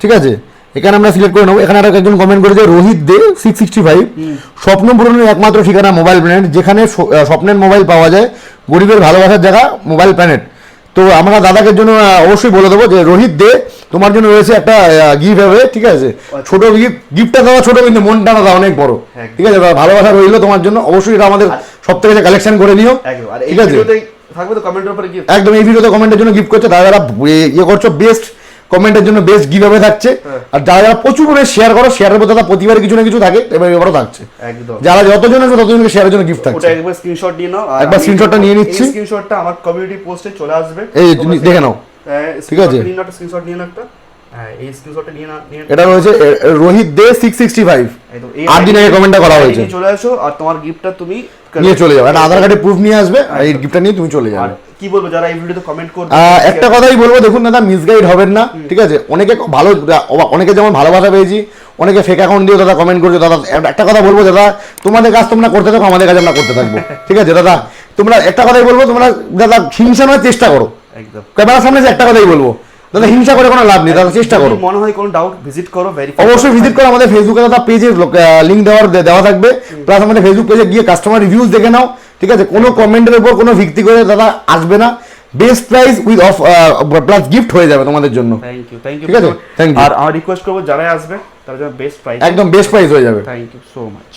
ঠিক আছে, এখানে আমরা সিলেক্ট করে নেবো। এখানে একজন কমেন্ট করেছে রোহিত দে 665, স্বপ্ন পূরণের একমাত্র ঠিকানা মোবাইল প্ল্যানেট, যেখানে স্বপ্নের মোবাইল পাওয়া যায়, গরিবের ভালোবাসার জায়গা মোবাইল প্ল্যানেট। তো আমরা দাদাকে জন্য অবশ্যই বলে দেবো যে রোহিত দে তোমার জন্য রয়েছে একটা গিফট হবে, ঠিক আছে। ছোট গিফটটা দেওয়া ছোট, কিন্তু মনটা দাদা অনেক বড়, ঠিক আছে। ভালোবাসা রইলো তোমার জন্য, অবশ্যই এটা আমাদের সব থেকে কালেকশন করে নিও, ঠিক আছে। একদম এই ভিডিওতে কমেন্টের জন্য গিফট করছে, যারা ইয়ে করছো বেস্ট কমেন্টের জন্য বেস্ট গিভ অ্যাওয়ে থাকছে। আর যারা যারা প্রচুর করে শেয়ার করো, শেয়ারের মধ্যে প্রতিবার কিছু না কিছু থাকে, এবার এবারও থাকছে। একদম, যারা যতজন আছে ততজনকে শেয়ারের জন্য গিফট থাকছে। ওটা একবার স্ক্রিনশট নিয়ে নাও, একবার স্ক্রিনশটটা নিয়ে নিচ্ছি। এই স্ক্রিনশটটা আমার কমিউনিটি পোস্টে চলে আসবে, এই দেখে নাও, ঠিক আছে। স্ক্রিনশট নিয়ে নাও একটা, হ্যাঁ এই স্ক্রিনশটটা নিয়ে নাও। এটা রয়েছে রোহিত দে 665, 8 দিন আগে কমেন্টটা করা হয়েছে। চলে আসো আর তোমার গিফটটা তুমি নিয়ে চলে যাও, একটা আধার কার্ডে প্রুফ নিয়ে আসবে, আর এই গিফটটা নিয়ে তুমি চলে যাবে। কি বলবো যারা এই ভিডিওতে কমেন্ট করবে, একটা কথাই বলবো, দেখুন দাদা মিসগাইড হবেন না, ঠিক আছে। অনেকে ভালো, অনেকে যেমন ভালোবাসা পেয়েছি, অনেকে ফেক অ্যাকাউন্ট দিয়ে দাদা কমেন্ট করছে। দাদা একটা কথা বলবো দাদা, তোমাদের কাজ তোমরা করতে থাকো, আমাদের কাজ আমরা করতে থাকবো, ঠিক আছে দাদা। তোমরা একটা কথাই বলবো, তোমরা দাদা হিংসা নয় চেষ্টা করো, একদম ক্যামেরার সামনে একটা কথাই বলবো দাদা, হিংসা করে কোনো লাভ নেই দাদা, চেষ্টা করো। মনে হয় কোনো ডাউট ভিজিট করো, অবশ্যই ভিজিট করো আমাদের ফেসবুকে দাদা, পেজে লিংক দেওয়া থাকবে, প্লাস আমাদের ফেসবুক পেজে গিয়ে কাস্টমার রিভিউজ দেখে নাও, ঠিক আছে। কোনো কমেন্টের উপর কোনো ভিত্তি করে দাদা আসবে না, best price with of plus gift হয়ে যাবে তোমাদের জন্য। থ্যাংক ইউ, থ্যাংক ইউ, ঠিক আছে, থ্যাংক ইউ। আর আমার রিকোয়েস্ট করবো যারা আসবে তার জন্য বেস্ট প্রাইস, একদম বেস্ট প্রাইস হয়ে যাবে। Thank you so much.